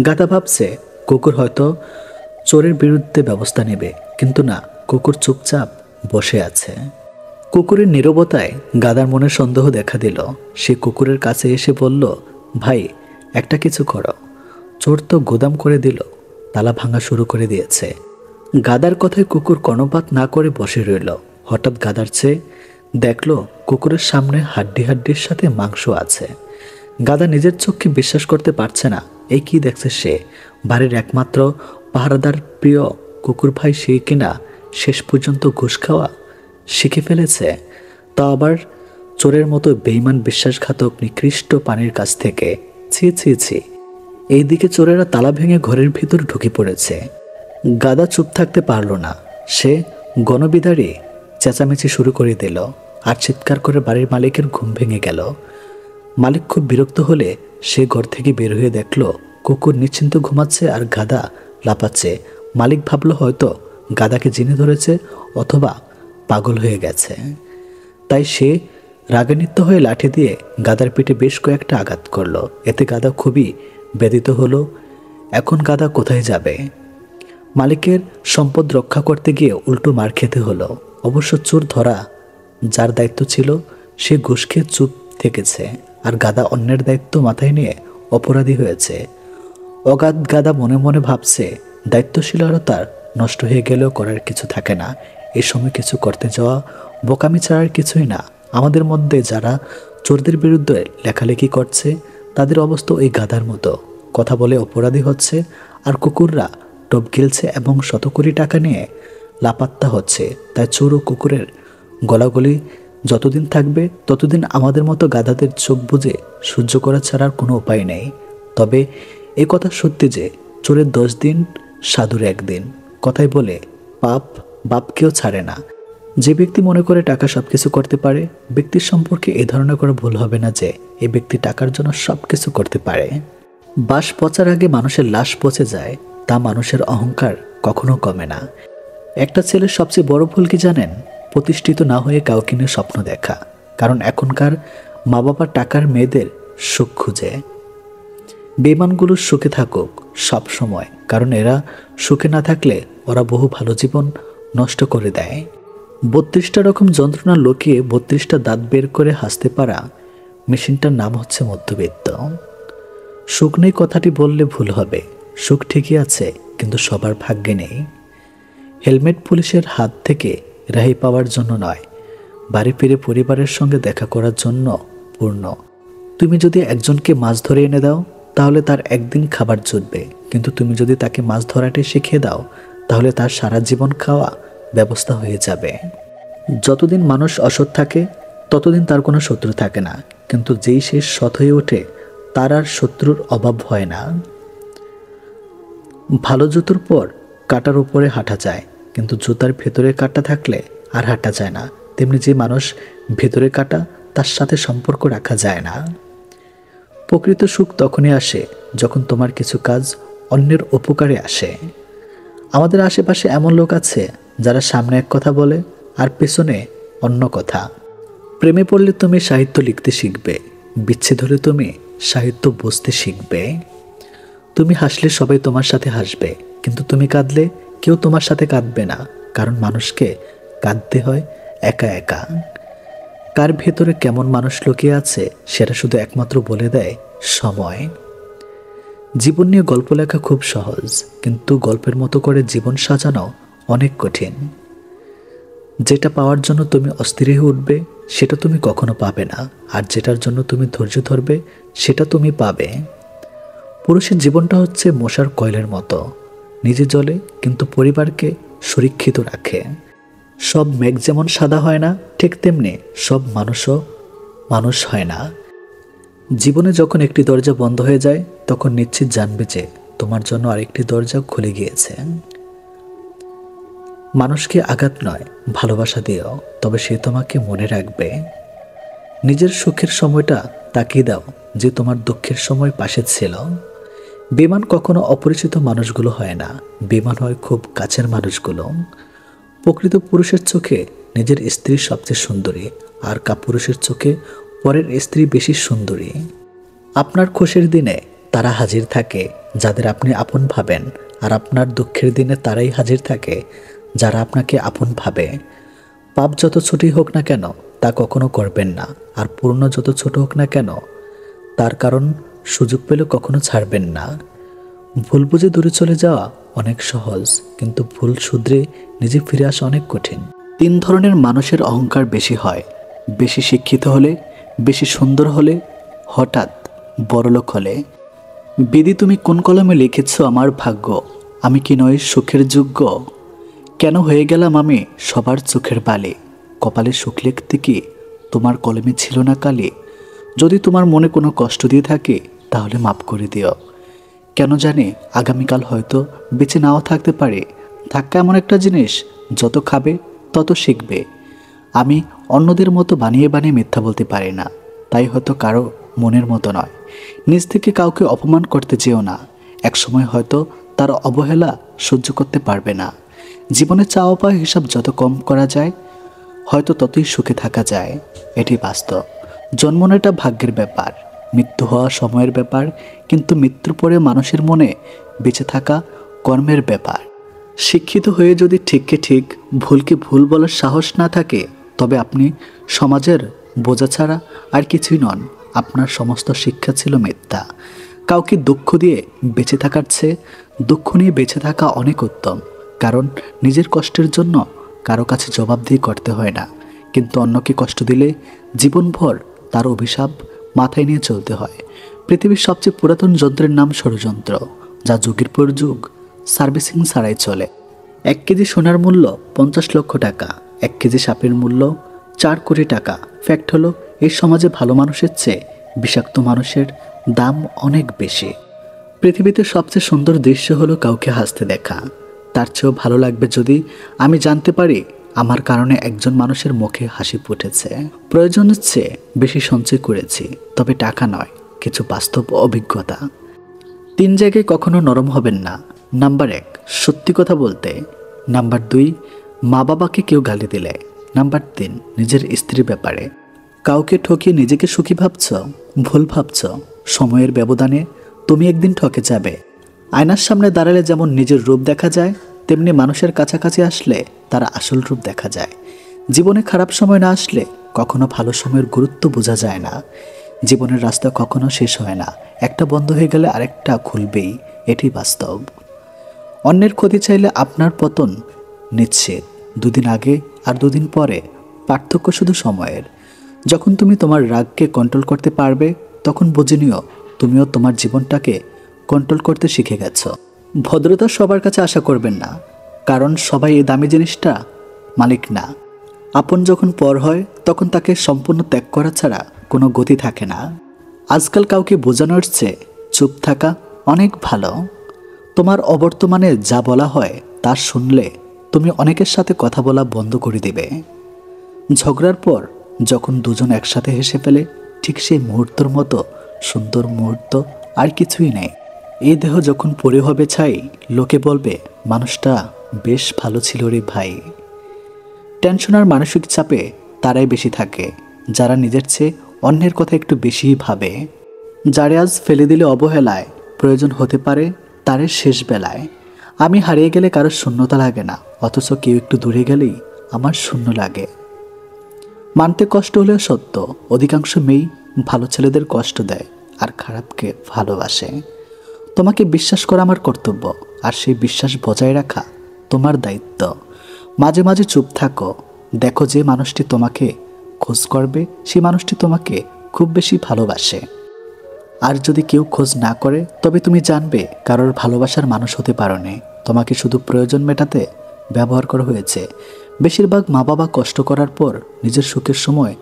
গাধা ভাবছে কুকুর হয়তো চোরের বিরুদ্ধে ব্যবস্থা নেবে, কিন্তু না, কুকুর চুপচাপ বসে আছে। কুকুরের নীরবতায় গাধার মনে সন্দেহ দেখা দিল। সে কুকুরের কাছে এসে বলল, ভাই, একটা কিছু করো। চোর তো গোদাম করে দিল, তালা ভাঙা শুরু করে দিয়েছে। গাধার কথায় কুকুর কর্ণপাত না করে বসে রইল। হঠাৎ গাধার চেয়ে দেখল কুকুরের সামনে হাড্ডির সাথে মাংস আছে। গাধা নিজের চোখকে বিশ্বাস করতে পারছে না। এই কি দেখছে সে? বাড়ির একমাত্র পাহারাদার প্রিয় কুকুর ভাই, সেই কিনা শেষ পর্যন্ত ঘুষ খাওয়া শিখে ফেলেছে, তা আবার চোরের মতো বেঈমান বিশ্বাসঘাতক নিকৃষ্ট প্রাণীর কাছ থেকে। ছি ছি ছি। এইদিকে চোরেরা তালা ভেঙে ঘরের ভিতর ঢুকে পড়েছে। গাধা চুপ থাকতে পারল না। সে গণবিদারে চেঁচামেচি শুরু করে দিল, আর চিৎকার করে বাড়ির মালিকের ঘুম ভেঙে গেল। মালিক খুব বিরক্ত হলে সে ঘর থেকে বের হয়ে দেখল কুকুর নিশ্চিন্ত ঘুমাচ্ছে আর গাধা লাপাচ্ছে। মালিক ভাবল হয়তো গাধাকে জিনে ধরেছে অথবা পাগল হয়ে গেছে। তাই সে রাগান্বিত হয়ে লাঠি দিয়ে গাধার পিঠে বেশ কয়েকটা আঘাত করলো। এতে গাধা খুবই ব্যথিত হলো। এখন গাধা কোথায় যাবে? মালিকের সম্পদ রক্ষা করতে গিয়ে উল্টো মার খেতে হলো। অবশ্য চোর ধরা যার দায়িত্ব ছিল সে ঘুষ খেয়ে চুপ থেকেছে, আর গাধা অন্যের দায়িত্ব মাথায় নিয়ে অপরাধী হয়েছে। অগাধ গাধা মনে মনে ভাবছে, দায়িত্বশীলতার নষ্ট হয়ে গেলেও করার কিছু থাকে না। এই সময় কিছু করতে যাওয়া বোকামি ছাড়ার কিছুই না। আমাদের মধ্যে যারা চোরদের বিরুদ্ধে লেখালেখি করছে তাদের অবস্থা ওই গাধার মতো। কথা বলে অপরাধী হচ্ছে, আর কুকুররা টপ গিলছে এবং শত কোটি টাকা নিয়ে লাপাত্তা হচ্ছে। তাই চোর ও কুকুরের গলাগলি যতদিন থাকবে ততদিন আমাদের মতো গাধাদের চোখ বুজে সহ্য করা ছাড়ার কোনো উপায় নেই। তবে এই কথা সত্যি যে চোরের 10 দিন সাধুর 1 দিন। কথাই বলে পাপ বাপকেও ছাড়ে না। যে ব্যক্তি মনে করে টাকা সবকিছু করতে পারে, ব্যক্তির সম্পর্কে এই ধারণা করা ভুল হবে না যে এই ব্যক্তি টাকার জন্য সবকিছু করতে পারে। বাঁশ পচার আগে মানুষের লাশ পচে যায়, তা মানুষের অহংকার কখনো কমে না। একটা ছেলের সবচেয়ে বড় ভুল কি জানেন? প্রতিষ্ঠিত না হয়ে কাউকে নিয়ে স্বপ্ন দেখা। কারণ এখনকার মা বাবা টাকার মেয়েদের সুখ খুঁজে। বেঈমানগুলো সুখে থাকুক সব সময়, কারণ এরা সুখে না থাকলে ওরা বহু ভালো জীবন নষ্ট করে দেয়। 32টা রকম যন্ত্রণা লুকিয়ে 32টা দাঁত বের করে হাসতে পারা মেশিনটার নাম হচ্ছে মধ্যবিত্ত। সুখ নেই কথাটি বললে ভুল হবে। সুখ ঠিকই আছে, কিন্তু সবার ভাগ্যে নেই। হেলমেট পুলিশের হাত থেকে রেহাই পাওয়ার জন্য নয়, বাড়ি ফিরে পরিবারের সঙ্গে দেখা করার জন্য পূর্ণ। তুমি যদি একজনকে মাছ ধরে এনে দাও, তাহলে তার একদিন খাবার জুটবে, কিন্তু তুমি যদি তাকে মাছ ধরাটি শিখিয়ে দাও, তাহলে তার সারা জীবন খাওয়া ব্যবস্থা হয়ে যাবে। যতদিন মানুষ অসৎ থাকে ততদিন তার কোনো শত্রু থাকে না, কিন্তু যেই সে সৎ হয়ে ওঠে তার আর শত্রুর অভাব হয় না। ভালো জুতোর পর কাঁটার উপরে হাঁটা যায়, কিন্তু জুতার ভেতরে কাঁটা থাকলে আর হাঁটা যায় না। তেমনি যে মানুষ ভেতরে কাঁটা, তার সাথে সম্পর্ক রাখা যায় না। প্রকৃত সুখ তখনই আসে যখন তোমার কিছু কাজ অন্যের উপকারে আসে। আমাদের আশেপাশে এমন লোক আছে যারা সামনে এক কথা বলে আর পেছনে অন্য কথা। প্রেমে পড়লে তুমি সাহিত্য লিখতে শিখবে, বিচ্ছেদ হলে তুমি সাহিত্য বুঝতে শিখবে। তুমি হাসলে সবাই তোমার সাথে হাসবে, কিন্তু তুমি কাঁদলে কেউ তোমার সাথে কাঁদবে না, কারণ মানুষকে কাঁদতে হয় একা একা। কার ভেতরে কেমন মানুষ লুকিয়ে আছে সেটা শুধু একমাত্র বলে দেয় সময়। জীবন নিয়ে গল্প লেখা খুব সহজ, কিন্তু গল্পের মতো করে জীবন সাজানো অনেক কঠিন। যেটা পাওয়ার জন্য তুমি অস্থির হয়ে উঠবে সেটা তুমি কখনো পাবে না, আর যেটার জন্য তুমি ধৈর্য ধরবে সেটা তুমি পাবে। পুরুষের জীবনটা হচ্ছে মশার কয়েলের মতো, নিজে জ্বলে কিন্তু পরিবারকে সুরক্ষিত রাখে। সব মেঘ যেমন সাদা হয় না, ঠিক তেমনি সব মানুষও মানুষ হয় না। জীবনে যখন একটি দরজা বন্ধ হয়ে যায় তখন নিশ্চিত জানবে যে তোমার জন্য আরেকটি দরজা খুলে গিয়েছে। মানুষকে আঘাত নয়, ভালোবাসা দিও, তবে সে তোমাকে মনে রাখবে। নিজের সুখের সময়টা তাকিয়ে দাও যে তোমার দুঃখের সময় পাশে ছিল। বেঈমান কখনো অপরিচিত মানুষগুলো হয় না, বেঈমান হয় খুব কাছের মানুষগুলো। প্রকৃত পুরুষের চোখে নিজের স্ত্রী সবচেয়ে সুন্দরী, আর কাপুরুষের চোখে পরের স্ত্রী বেশি সুন্দরী। আপনার খুশির দিনে তারা হাজির থাকে যাদের আপনি আপন ভাবেন, আর আপনার দুঃখের দিনে তারাই হাজির থাকে যারা আপনাকে আপন ভাবে। পাপ যত ছোটই হোক না কেন তা কখনো করবেন না, আর পূর্ণ যত ছোট হোক না কেন তার কারণ সুযোগ পেলে কখনো ছাড়বেন না। ভুল বুঝে দূরে চলে যাওয়া অনেক সহজ, কিন্তু ভুল শুধরে নিজে ফিরে আসা অনেক কঠিন। 3 ধরনের মানুষের অহংকার বেশি হয়: বেশি শিক্ষিত হলে, বেশি সুন্দর হলে, হঠাৎ বড়লোক হলে। বিধি তুমি কোন কলমে লিখেছ আমার ভাগ্য, আমি কি নয় সুখের যোগ্য? কেন হয়ে গেলাম আমি সবার চোখের বালি, কপালে সুখ লিখতে কি তোমার কলমে ছিল না কালি? যদি তোমার মনে কোনো কষ্ট দিয়ে থাকে তাহলে মাফ করে দিও। কেন জানি আগামীকাল হয়তো বেঁচে নাও থাকতে পারে। ধাক্কা এমন একটা জিনিস, যত খাবে তত শিখবে। আমি অন্যদের মতো বানিয়ে বানিয়ে মিথ্যা বলতে পারি না, তাই হয়তো কারো মনের মতো নয়। নিজ থেকে কাউকে অপমান করতে যেও না, একসময় হয়তো তার অবহেলা সহ্য করতে পারবে না। জীবনে চাওয়া পাওয়া হিসাব যত কম করা যায় হয়তো ততই সুখে থাকা যায়, এটি বাস্তব। জন্ম নেওয়াটা ভাগ্যের ব্যাপার, মৃত্যু হওয়া সময়ের ব্যাপার, কিন্তু মৃত্যুর পরে মানুষের মনে বেঁচে থাকা কর্মের ব্যাপার। শিক্ষিত হয়ে যদি ঠিককে ঠিক ভুলকে ভুল বলার সাহস না থাকে তবে আপনি সমাজের বোঝা ছাড়া আর কিছুই নন। আপনার সমস্ত শিক্ষা ছিল মিথ্যা। কাউকে দুঃখ দিয়ে বেঁচে থাকার চেয়ে দুঃখ নিয়ে বেঁচে থাকা অনেক উত্তম, কারণ নিজের কষ্টের জন্য কারো কাছে জবাবদিহি করতে হয় না, কিন্তু অন্যকে কষ্ট দিলে জীবনভর তার অভিশাপ মাথায় নিয়ে চলতে হয়। পৃথিবীর সবচেয়ে পুরাতন যন্ত্রের নাম ষড়যন্ত্র, যা যুগের পর যুগ সার্ভিসিং ছাড়াই চলে। 1 কেজি সোনার মূল্য 50 লক্ষ টাকা, 1 কেজি সাপের মূল্য 4 কোটি টাকা। ফ্যাক্ট হলো, এই সমাজে ভালো মানুষের চেয়ে বিষাক্ত মানুষের দাম অনেক বেশি। পৃথিবীতে সবচেয়ে সুন্দর দৃশ্য হলো কাউকে হাসতে দেখা। তার চেয়েও ভালো লাগবে যদি আমি জানতে পারি আমার কারণে একজন মানুষের মুখে হাসি ফুটেছে। প্রয়োজনের চেয়ে বেশি সঞ্চয় করেছি, তবে টাকা নয়, কিছু বাস্তব অভিজ্ঞতা। 3 জায়গায় কখনো নরম হবেন না। নাম্বার 1, সত্যি কথা বলতে। নাম্বার 2, মা বাবাকে কেউ গালি দিলে। নাম্বার 3, নিজের স্ত্রীর ব্যাপারে। কাউকে ঠকিয়ে নিজেকে সুখী ভাবছ, ভুল ভাবছ। সময়ের ব্যবধানে তুমি একদিন ঠকে যাবে। আয়নার সামনে দাঁড়ালে যেমন নিজের রূপ দেখা যায়, তেমনি মানুষের কাছাকাছি আসলে তার আসল রূপ দেখা যায়। জীবনে খারাপ সময় না আসলে কখনো ভালো সময়ের গুরুত্ব বোঝা যায় না। জীবনের রাস্তা কখনো শেষ হয় না, একটা বন্ধ হয়ে গেলে আরেকটা খুলবেই, এটি বাস্তব। অন্যের ক্ষতি চাইলে আপনার পতন নিশ্চিত। 2 দিন আগে আর 2 দিন পরে, পার্থক্য শুধু সময়ের। যখন তুমি তোমার রাগকে কন্ট্রোল করতে পারবে, তখন বুঝে নিও তুমিও তোমার জীবনটাকে কন্ট্রোল করতে শিখে গেছো। ভদ্রতা সবার কাছে আশা করবেন না, কারণ সবাই এই দামি জিনিসটা মালিক না। আপন যখন পর হয়, তখন তাকে সম্পূর্ণ ত্যাগ করা ছাড়া কোনো গতি থাকে না। আজকাল কাউকে বোঝানোর চেয়ে চুপ থাকা অনেক ভালো। তোমার অবর্তমানে যা বলা হয় তা শুনলে তুমি অনেকের সাথে কথা বলা বন্ধ করে দিবে। ঝগড়ার পর যখন দুজন একসাথে হেসে ফেলে, ঠিক সেই মুহূর্তের মতো সুন্দর মুহূর্ত আর কিছুই নেই। এই দেহ যখন পড়ে হবে ছাই, লোকে বলবে মানুষটা বেশ ভালো ছিল রে ভাই। টেনশন আর মানসিক চাপে তারাই বেশি থাকে যারা নিজের চেয়ে অন্যের কথা একটু বেশিই ভাবে। যারে আজ ফেলে দিলে অবহেলায় প্রয়োজন হতে পারে তার শেষ বেলায়। আমি হারিয়ে গেলে কারোর শূন্যতা লাগে না, অথচ কেউ একটু দূরে গেলেই আমার শূন্য লাগে। মানতে কষ্ট হলেও সত্য, অধিকাংশ মেয়েই ভালো ছেলেদের কষ্ট দেয় আর খারাপকে ভালোবাসে। তোমাকে বিশ্বাস করা আমার কর্তব্য, আর সেই বিশ্বাস বজায় রাখা তোমার দায়িত্ব। মাঝে মাঝে চুপ থাকো, দেখো যে মানুষটি তোমাকে খোঁজ করবে সেই মানুষটি তোমাকে খুব বেশি ভালোবাসে। আর যদি কেউ খোঁজ না করে, তবে তুমি জানবে কারোর ভালোবাসার মানুষ হতে পারো নি, তোমাকে শুধু প্রয়োজন মেটাতে ব্যবহার করা হয়েছে। বেশিরভাগ মা বাবা কষ্ট করার পর নিজের সুখের সময়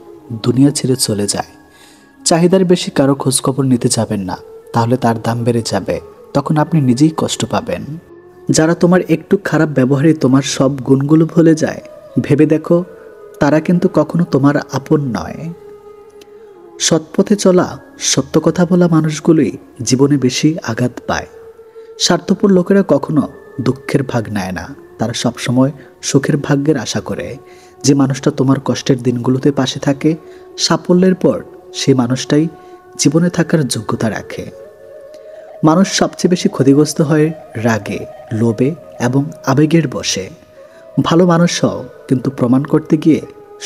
দুনিয়া ছেড়ে চলে যায়। চাহিদার বেশি কারো খোঁজখবর নিতে যাবেন না, তাহলে তার দাম বেড়ে যাবে, তখন আপনি নিজেই কষ্ট পাবেন। যারা তোমার একটু খারাপ ব্যবহারে তোমার সব গুণগুলো ভুলে যায়, ভেবে দেখো তারা কিন্তু কখনো তোমার আপন নয়। সৎপথে চলা, সত্য কথা বলা মানুষগুলোই জীবনে বেশি আঘাত পায়। স্বার্থপর লোকেরা কখনো দুঃখের ভাগ নেয় না, তারা সবসময় সুখের ভাগ্যের আশা করে। যে মানুষটা তোমার কষ্টের দিনগুলোতে পাশে থাকে, সাফল্যের পর সেই মানুষটাই জীবনে থাকার যোগ্যতা রাখে। মানুষ সবচেয়ে বেশি ক্ষতিগ্রস্ত হয় রাগে, লোভে এবং আবেগের বশে। ভালো মানুষ হও, কিন্তু প্রমাণ করতে গিয়ে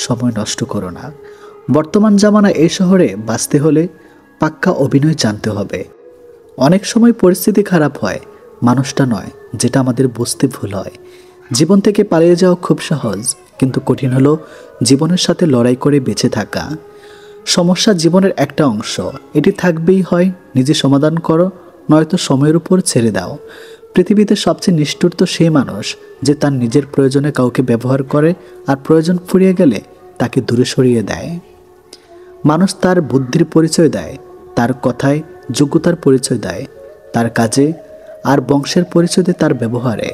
সময় নষ্ট করো না। বর্তমান জামানা এই শহরে বাঁচতে হলে পাক্কা অভিনয় জানতে হবে। অনেক সময় পরিস্থিতি খারাপ হয়, মানুষটা নয়, যেটা আমাদের বুঝতে ভুল হয়। জীবন থেকে পালিয়ে যাওয়া খুব সহজ, কিন্তু কঠিন হলো জীবনের সাথে লড়াই করে বেঁচে থাকা। সমস্যা জীবনের একটা অংশ, এটি থাকবেই, হয় নিজে সমাধান করো, নয়তো সময়ের উপর ছেড়ে দাও। পৃথিবীতে সবচেয়ে নিষ্ঠুর তো সেই মানুষ যে তার নিজের প্রয়োজনে কাউকে ব্যবহার করে আর প্রয়োজন ফুরিয়ে গেলে তাকে দূরে সরিয়ে দেয়। মানুষ তার বুদ্ধির পরিচয় দেয়, তার কথায় যোগ্যতার পরিচয় দেয়, তার কাজে, আর বংশের পরিচয় দেয় তার ব্যবহারে।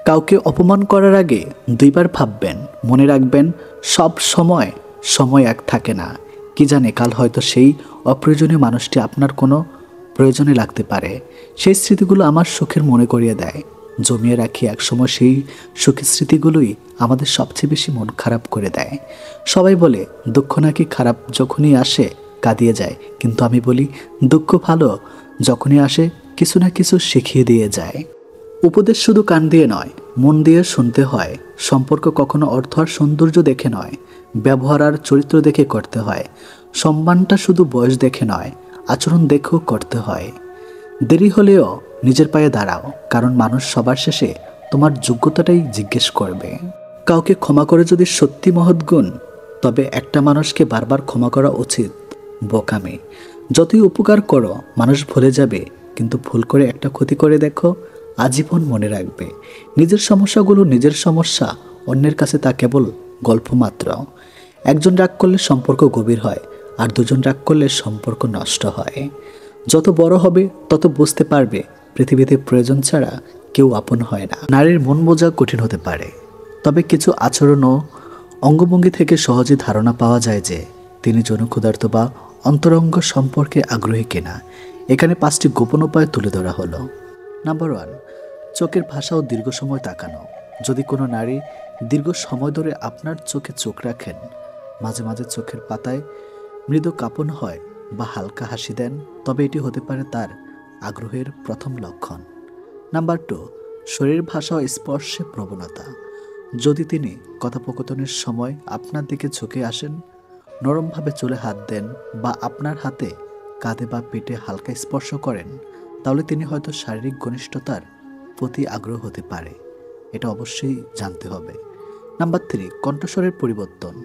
কাউকে অপমান করার আগে 2 বার ভাববেন। মনে রাখবেন, সব সময় এক থাকে না। কি জানে কাল হয়তো সেই অপ্রয়োজনীয় মানুষটি আপনার কোনো প্রয়োজনে লাগতে পারে। সেই স্মৃতিগুলো আমার সুখের মনে করিয়ে দেয়। জমিয়ে রাখি, একসময় সেই সুখের স্মৃতিগুলোই আমাদের সবচেয়ে বেশি মন খারাপ করে দেয়। সবাই বলে দুঃখ নাকি খারাপ যখনই আসে কাঁদিয়ে যায়, কিন্তু আমি বলি দুঃখ ভালো, যখনই আসে কিছু না কিছু শিখিয়ে দিয়ে যায়। উপদেশ শুধু কান দিয়ে নয়, মন দিয়ে শুনতে হয়। সম্পর্ক কখনো অর্থ আর সৌন্দর্য দেখে নয়, ব্যবহার আর চরিত্র দেখে করতে হয়। সম্মানটা শুধু বয়স দেখে নয়, আচরণ দেখেও করতে হয়। দেরি হলেও নিজের পায়ে দাঁড়াও, কারণ মানুষ সবার শেষে তোমার যোগ্যতাটাই জিজ্ঞেস করবে। কাউকে ক্ষমা করে যদি সত্যি মহৎ গুণ, তবে একটা মানুষকে বারবার ক্ষমা করা উচিত বোকামি। যতই উপকার করো মানুষ ভুলে যাবে, কিন্তু ভুল করে একটা ক্ষতি করে দেখো, আজীবন মনে রাখবে। নিজের সমস্যাগুলো নিজের সমস্যা, অন্যের কাছে তা কেবল গল্প মাত্র। একজন রাগ করলে সম্পর্ক গভীর হয়, আর 2জন রাগ করলে সম্পর্ক নষ্ট হয়। যত বড় হবে তত বুঝতে পারবে পৃথিবীতে প্রয়োজন ছাড়া কেউ আপন হয় না। নারীর মন বোঝা কঠিন হতে পারে, তবে কিছু আচরণ ও অঙ্গভঙ্গি থেকে সহজে ধারণা পাওয়া যায় যে তিনি যৌনক্ষুধার্ত বা অন্তরঙ্গ সম্পর্কে আগ্রহী কিনা। এখানে 5টি গোপন উপায় তুলে ধরা হলো। নাম্বার 1, চোখের ভাষা ও দীর্ঘ সময় তাকানো। যদি কোনো নারী দীর্ঘ সময় ধরে আপনার চোখে চোখ রাখেন, মাঝে মাঝে চোখের পাতায় মৃদু কাঁপন হয় বা হালকা হাসি দেন, তবে এটি হতে পারে তার আগ্রহের প্রথম লক্ষণ। নাম্বার 2, শরীর ভাষা ও স্পর্শে প্রবণতা। যদি তিনি কথোপকথনের সময় আপনার দিকে ঝুঁকে আসেন, নরমভাবে চুলে হাত দেন বা আপনার হাতে কাঁধে বা পেটে হালকা স্পর্শ করেন, তাহলে তিনি হয়তো শারীরিক ঘনিষ্ঠতার প্রতি আগ্রহ হতে পারে। এটা অবশ্যই জানতে হবে। নাম্বার 3, কণ্ঠস্বরের পরিবর্তন।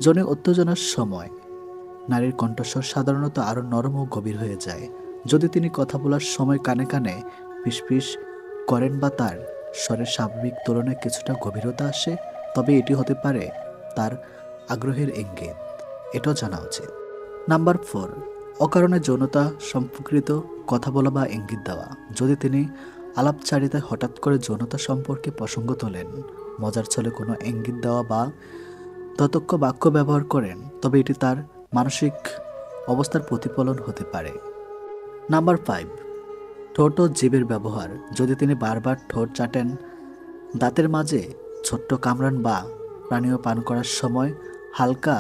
যৌন উত্তেজনার সময় নারীর কণ্ঠস্বর সাধারণত আরও নরম ও গভীর হয়ে যায়। যদি তিনি কথা বলার সময় কানে কানে ফিসফিস করেন বা তার স্বরের স্বাভাবিক তুলনায় কিছুটা গভীরতা আসে, তবে এটি হতে পারে তার আগ্রহের ইঙ্গিত। এটাও জানা উচিত। নাম্বার 4, অকারণে যৌনতা সম্পর্কিত কথা বলা বা ইঙ্গিত দেওয়া। যদি তিনি আলাপচারিতায় হঠাৎ করে যৌনতা সম্পর্কে প্রসঙ্গ তোলেন, মজার ছলে কোনো ইঙ্গিত দেওয়া বা ততক্য বাক্য ব্যবহার করেন, তবে এটি তার মানসিক অবস্থার প্রতিফলন হতে পারে। নাম্বার 5, ঠোঁট ও জিভের ব্যবহার। যদি তিনি বারবার ঠোঁট চাটেন, দাঁতের মাঝে ছোট্ট কামড়ান বা পানীয় পান করার সময় হালকা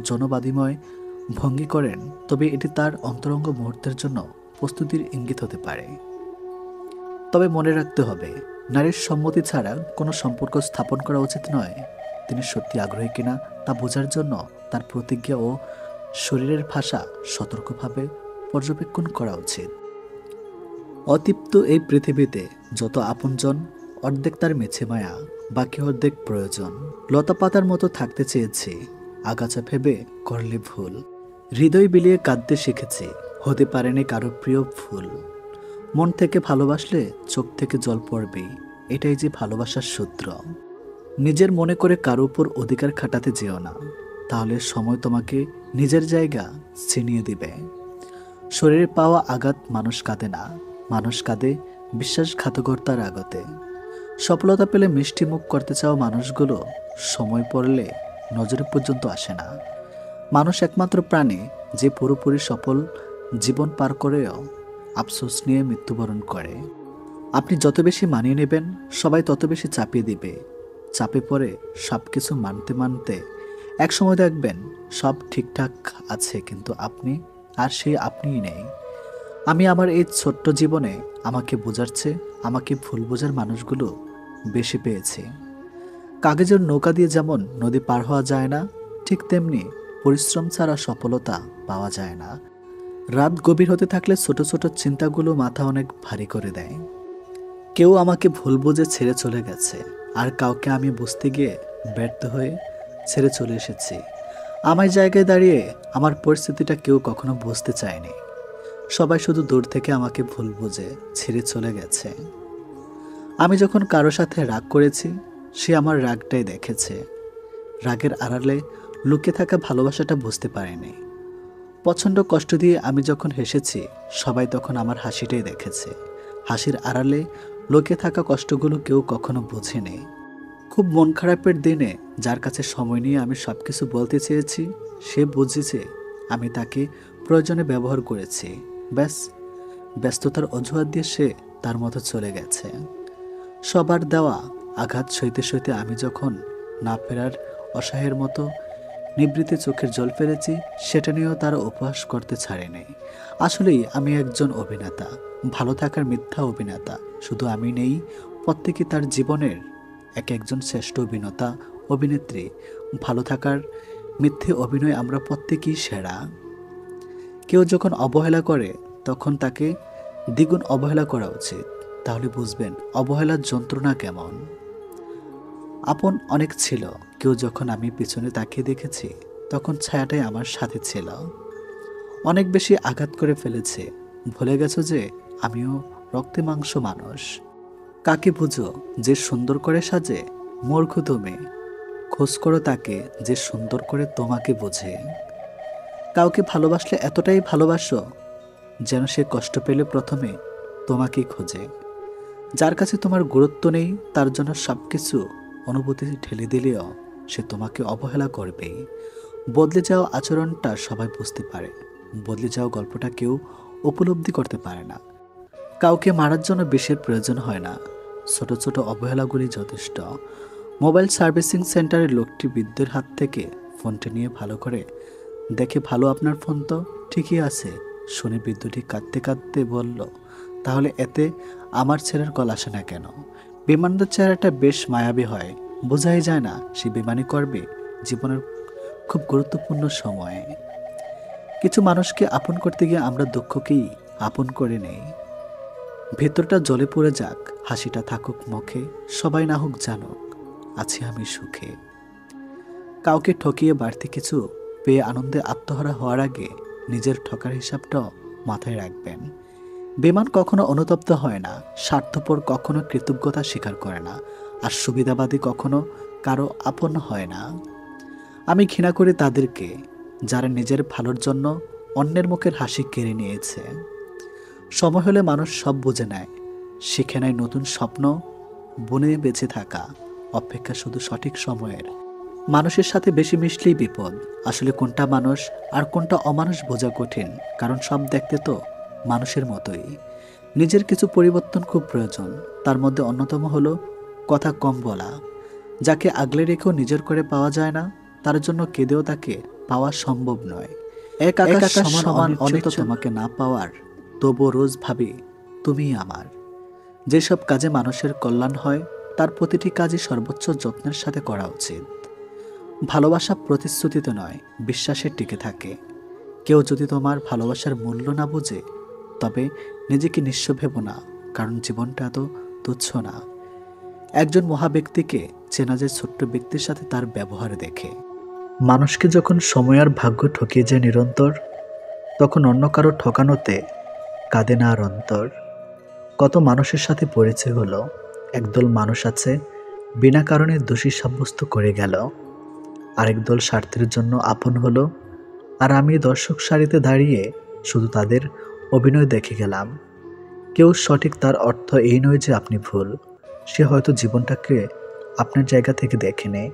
জনবাদিময় ভঙ্গি করেন, তবে এটি তার অন্তরঙ্গ মুহূর্তের জন্য প্রস্তুতির ইঙ্গিত হতে পারে। তবে মনে রাখতে হবে, নারীর সম্মতি ছাড়া কোনো সম্পর্ক স্থাপন করা উচিত নয়। তিনি সত্যি আগ্রহী কিনা তা বোঝার জন্য তার প্রতিজ্ঞা ও শরীরের ভাষা সতর্কভাবে পর্যবেক্ষণ করা উচিত। অতৃপ্ত এই পৃথিবীতে যত আপনজন, অর্ধেক তার মেছে মায়া, বাকি অর্ধেক প্রয়োজন। লতা পাতার মতো থাকতে চেয়েছি, আগাছা ভেবে করলে ভুল। হৃদয় বিলিয়ে কাঁদতে শিখেছি, হতে পারেনি কারো প্রিয় ফুল। মন থেকে ভালোবাসলে চোখ থেকে জল পড়বেই, এটাই যে ভালোবাসার সূত্র। নিজের মনে করে কারো উপর অধিকার খাটাতে যেও না, তাহলে সময় তোমাকে নিজের জায়গা ছিনিয়ে দিবে। শরীরে পাওয়া আঘাত মানুষ কাঁদে না, মানুষ কাঁদে বিশ্বাসঘাতকতার আগতে। সফলতা পেলে মিষ্টি মুখ করতে চাওয়া মানুষগুলো সময় পড়লে নজরে পর্যন্ত আসে না। মানুষ একমাত্র প্রাণী যে পুরোপুরি সফল জীবন পার করেও আফসোস নিয়ে মৃত্যুবরণ করে। আপনি যত বেশি মানিয়ে নেবেন, সবাই তত বেশি চাপিয়ে দিবে। চাপে পড়ে সব কিছু মানতে মানতে একসময় দেখবেন সব ঠিকঠাক আছে, কিন্তু আপনি আর সেই আপনিই নেই। আমি আমার এই ছোট্ট জীবনে আমাকে বোঝার চেয়ে আমাকে ভুল বোঝার মানুষগুলো বেশি পেয়েছি। কাগজের নৌকা দিয়ে যেমন নদী পার হওয়া যায় না, ঠিক তেমনি পরিশ্রম ছাড়া সফলতা পাওয়া যায় না। রাত গভীর হতে থাকলে ছোট ছোট চিন্তাগুলো মাথা অনেক ভারী করে দেয়। কেউ আমাকে ভুল বুঝে ছেড়ে চলে গেছে, আর কাউকে আমি বুঝতে গিয়ে ব্যর্থ হয়ে ছেড়ে চলে এসেছি। আমার জায়গায় দাঁড়িয়ে আমার পরিস্থিতিটা কেউ কখনো বুঝতে চায়নি। সবাই শুধু দূর থেকে আমাকে ভুল বুঝে ছেড়ে চলে গেছে। আমি যখন কারো সাথে রাগ করেছি, সে আমার রাগটাই দেখেছে। রাগের আড়ালে লুকিয়ে থাকা ভালোবাসাটা বুঝতে পারেনি। প্রচণ্ড কষ্ট দিয়ে আমি যখন হেসেছি, সবাই তখন আমার হাসিটাই দেখেছে। হাসির আড়ালে লুকিয়ে থাকা কষ্টগুলো কেউ কখনো বোঝেনি। খুব মন খারাপের দিনে যার কাছে সময় নিয়ে আমি সব কিছু বলতে চেয়েছি, সে বুঝেছে আমি তাকে প্রয়োজনে ব্যবহার করেছি। ব্যাস, ব্যস্ততার অজুহাত দিয়ে সে তার মতো চলে গেছে। সবার দেওয়া আঘাত সইতে সইতে আমি যখন না ফেরার অসহায়ের মতো নিবৃত্তে চোখের জল ফেলেছি, সেটা নিয়েও তারা উপহাস করতে ছাড়েনি। আসলেই আমি একজন অভিনেতা, ভালো থাকার মিথ্যা অভিনেতা। শুধু আমি নেই, প্রত্যেকে তার জীবনের একজন শ্রেষ্ঠ অভিনেতা অভিনেত্রী। ভালো থাকার মিথ্যে অভিনয় আমরা প্রত্যেকেই সেরা। কেউ যখন অবহেলা করে, তখন তাকে দ্বিগুণ অবহেলা করা উচিত। তাহলে বুঝবেন অবহেলার যন্ত্রণা কেমন। আপন অনেক ছিল, কেউ যখন আমি পিছনে তাকিয়ে দেখেছি, তখন ছায়াটাই আমার সাথে ছিল। অনেক বেশি আঘাত করে ফেলেছে, ভুলে গেছো যে আমিও রক্তে মাংস মানুষ। কাকে বুঝো যে সুন্দর করে সাজে? মূর্খ তুমি। খোঁজ করো তাকে যে সুন্দর করে তোমাকে বোঝে। কাউকে ভালোবাসলে এতটাই ভালোবাসো যেন সে কষ্ট পেলে প্রথমে তোমাকেই খোঁজে। যার কাছে তোমার গুরুত্ব নেই তার জন্য সব কিছু অনুভূতি ঠেলে দিলেও সে তোমাকে অবহেলা করবেই। বদলে যাওয়া আচরণটা সবাই বুঝতে পারে, বদলে যাওয়া গল্পটা কেউ উপলব্ধি করতে পারে না। কাউকে মারার জন্য বিষের প্রয়োজন হয় না, ছোট ছোট অবহেলাগুলি যথেষ্ট। মোবাইল সার্ভিসিং সেন্টারের লোকটি বৃদ্ধের হাত থেকে ফোনটা নিয়ে ভালো করে দেখে, ভালো আপনার ফোন তো ঠিকই আছে। শুনে বৃদ্ধটি কাঁদতে কাঁদতে বলল, তাহলে এতে আমার ছেলের কল আসে না কেন? বিমানদার চেহারাটা বেশ মায়াবী হয়, বোঝাই যায় না সে বেমানি করবে জীবনের খুব গুরুত্বপূর্ণ সময়ে। কিছু মানুষকে আপন করতে গিয়ে আমরা দুঃখকেই আপন করে নেই। ভেতরটা জ্বলে পড়ে যাক, হাসিটা থাকুক মুখে, সবাই না হোক জানুক আছি আমি সুখে। কাউকে ঠকিয়ে বাড়তি কিছু পেয়ে আনন্দে আত্মহারা হওয়ার আগে নিজের ঠকার হিসাবটাও মাথায় রাখবেন। বেমান কখনো অনুতপ্ত হয় না, স্বার্থপর কখনো কৃতজ্ঞতা স্বীকার করে না, আর সুবিধাবাদী কখনো কারো আপন হয় না। আমি ঘৃণা করি তাদেরকে যারা নিজের ভালোর জন্য অন্যের মুখের হাসি কেড়ে নিয়েছে। সময় হলে মানুষ সব বুঝে নেয়, শিখে নেয় নতুন স্বপ্ন বুনে বেঁচে থাকা, অপেক্ষা শুধু সঠিক সময়ের। মানুষের সাথে বেশি মিশলেই বিপদ। আসলে কোনটা মানুষ আর কোনটা অমানুষ বোঝা কঠিন, কারণ সব দেখতে তো মানুষের মতোই। নিজের কিছু পরিবর্তন খুব প্রয়োজন, তার মধ্যে অন্যতম হলো কথা কম বলা। যাকে আগলে রেখেও নিজের করে পাওয়া যায় না, তার জন্য কেঁদেও তাকে পাওয়া সম্ভব নয়। এক আকাশ সমান অনেক তোমাকে না পাওয়ার, তবুও রোজ ভাবি তুমিই আমার। যেসব কাজে মানুষের কল্যাণ হয় তার প্রতিটি কাজই সর্বোচ্চ যত্নের সাথে করা উচিত। ভালোবাসা প্রতিশ্রুতিতে নয়, বিশ্বাসে টিকে থাকে। কেউ যদি তোমার ভালোবাসার মূল্য না বোঝে তবে নিজেকে নিঃস্ব ভেবো না, কারণ জীবনটা এত তুচ্ছ না। একজন মহাব্যক্তিকে চেনা যায় ছোট্ট ব্যক্তির সাথে তার ব্যবহার দেখে। মানুষকে যখন সময় আর ভাগ্য ঠকিয়ে যায় নিরন্তর, তখন অন্য কারো ঠকানোতে কাঁদে না আর অন্তর। কত মানুষের সাথে পরিচয় হলো, একদল মানুষ আছে বিনা কারণে দোষী সাব্যস্ত করে গেল, আরেক দল স্বার্থের জন্য আপন হলো, আর আমি দর্শক সারিতে দাঁড়িয়ে শুধু তাদের অভিনয় দেখে গেলাম। কেউ সঠিক তার অর্থ এই নয় যে আপনি ভুল, সে হয়তো জীবনটাকে আপনার জায়গা থেকে দেখে নেয়।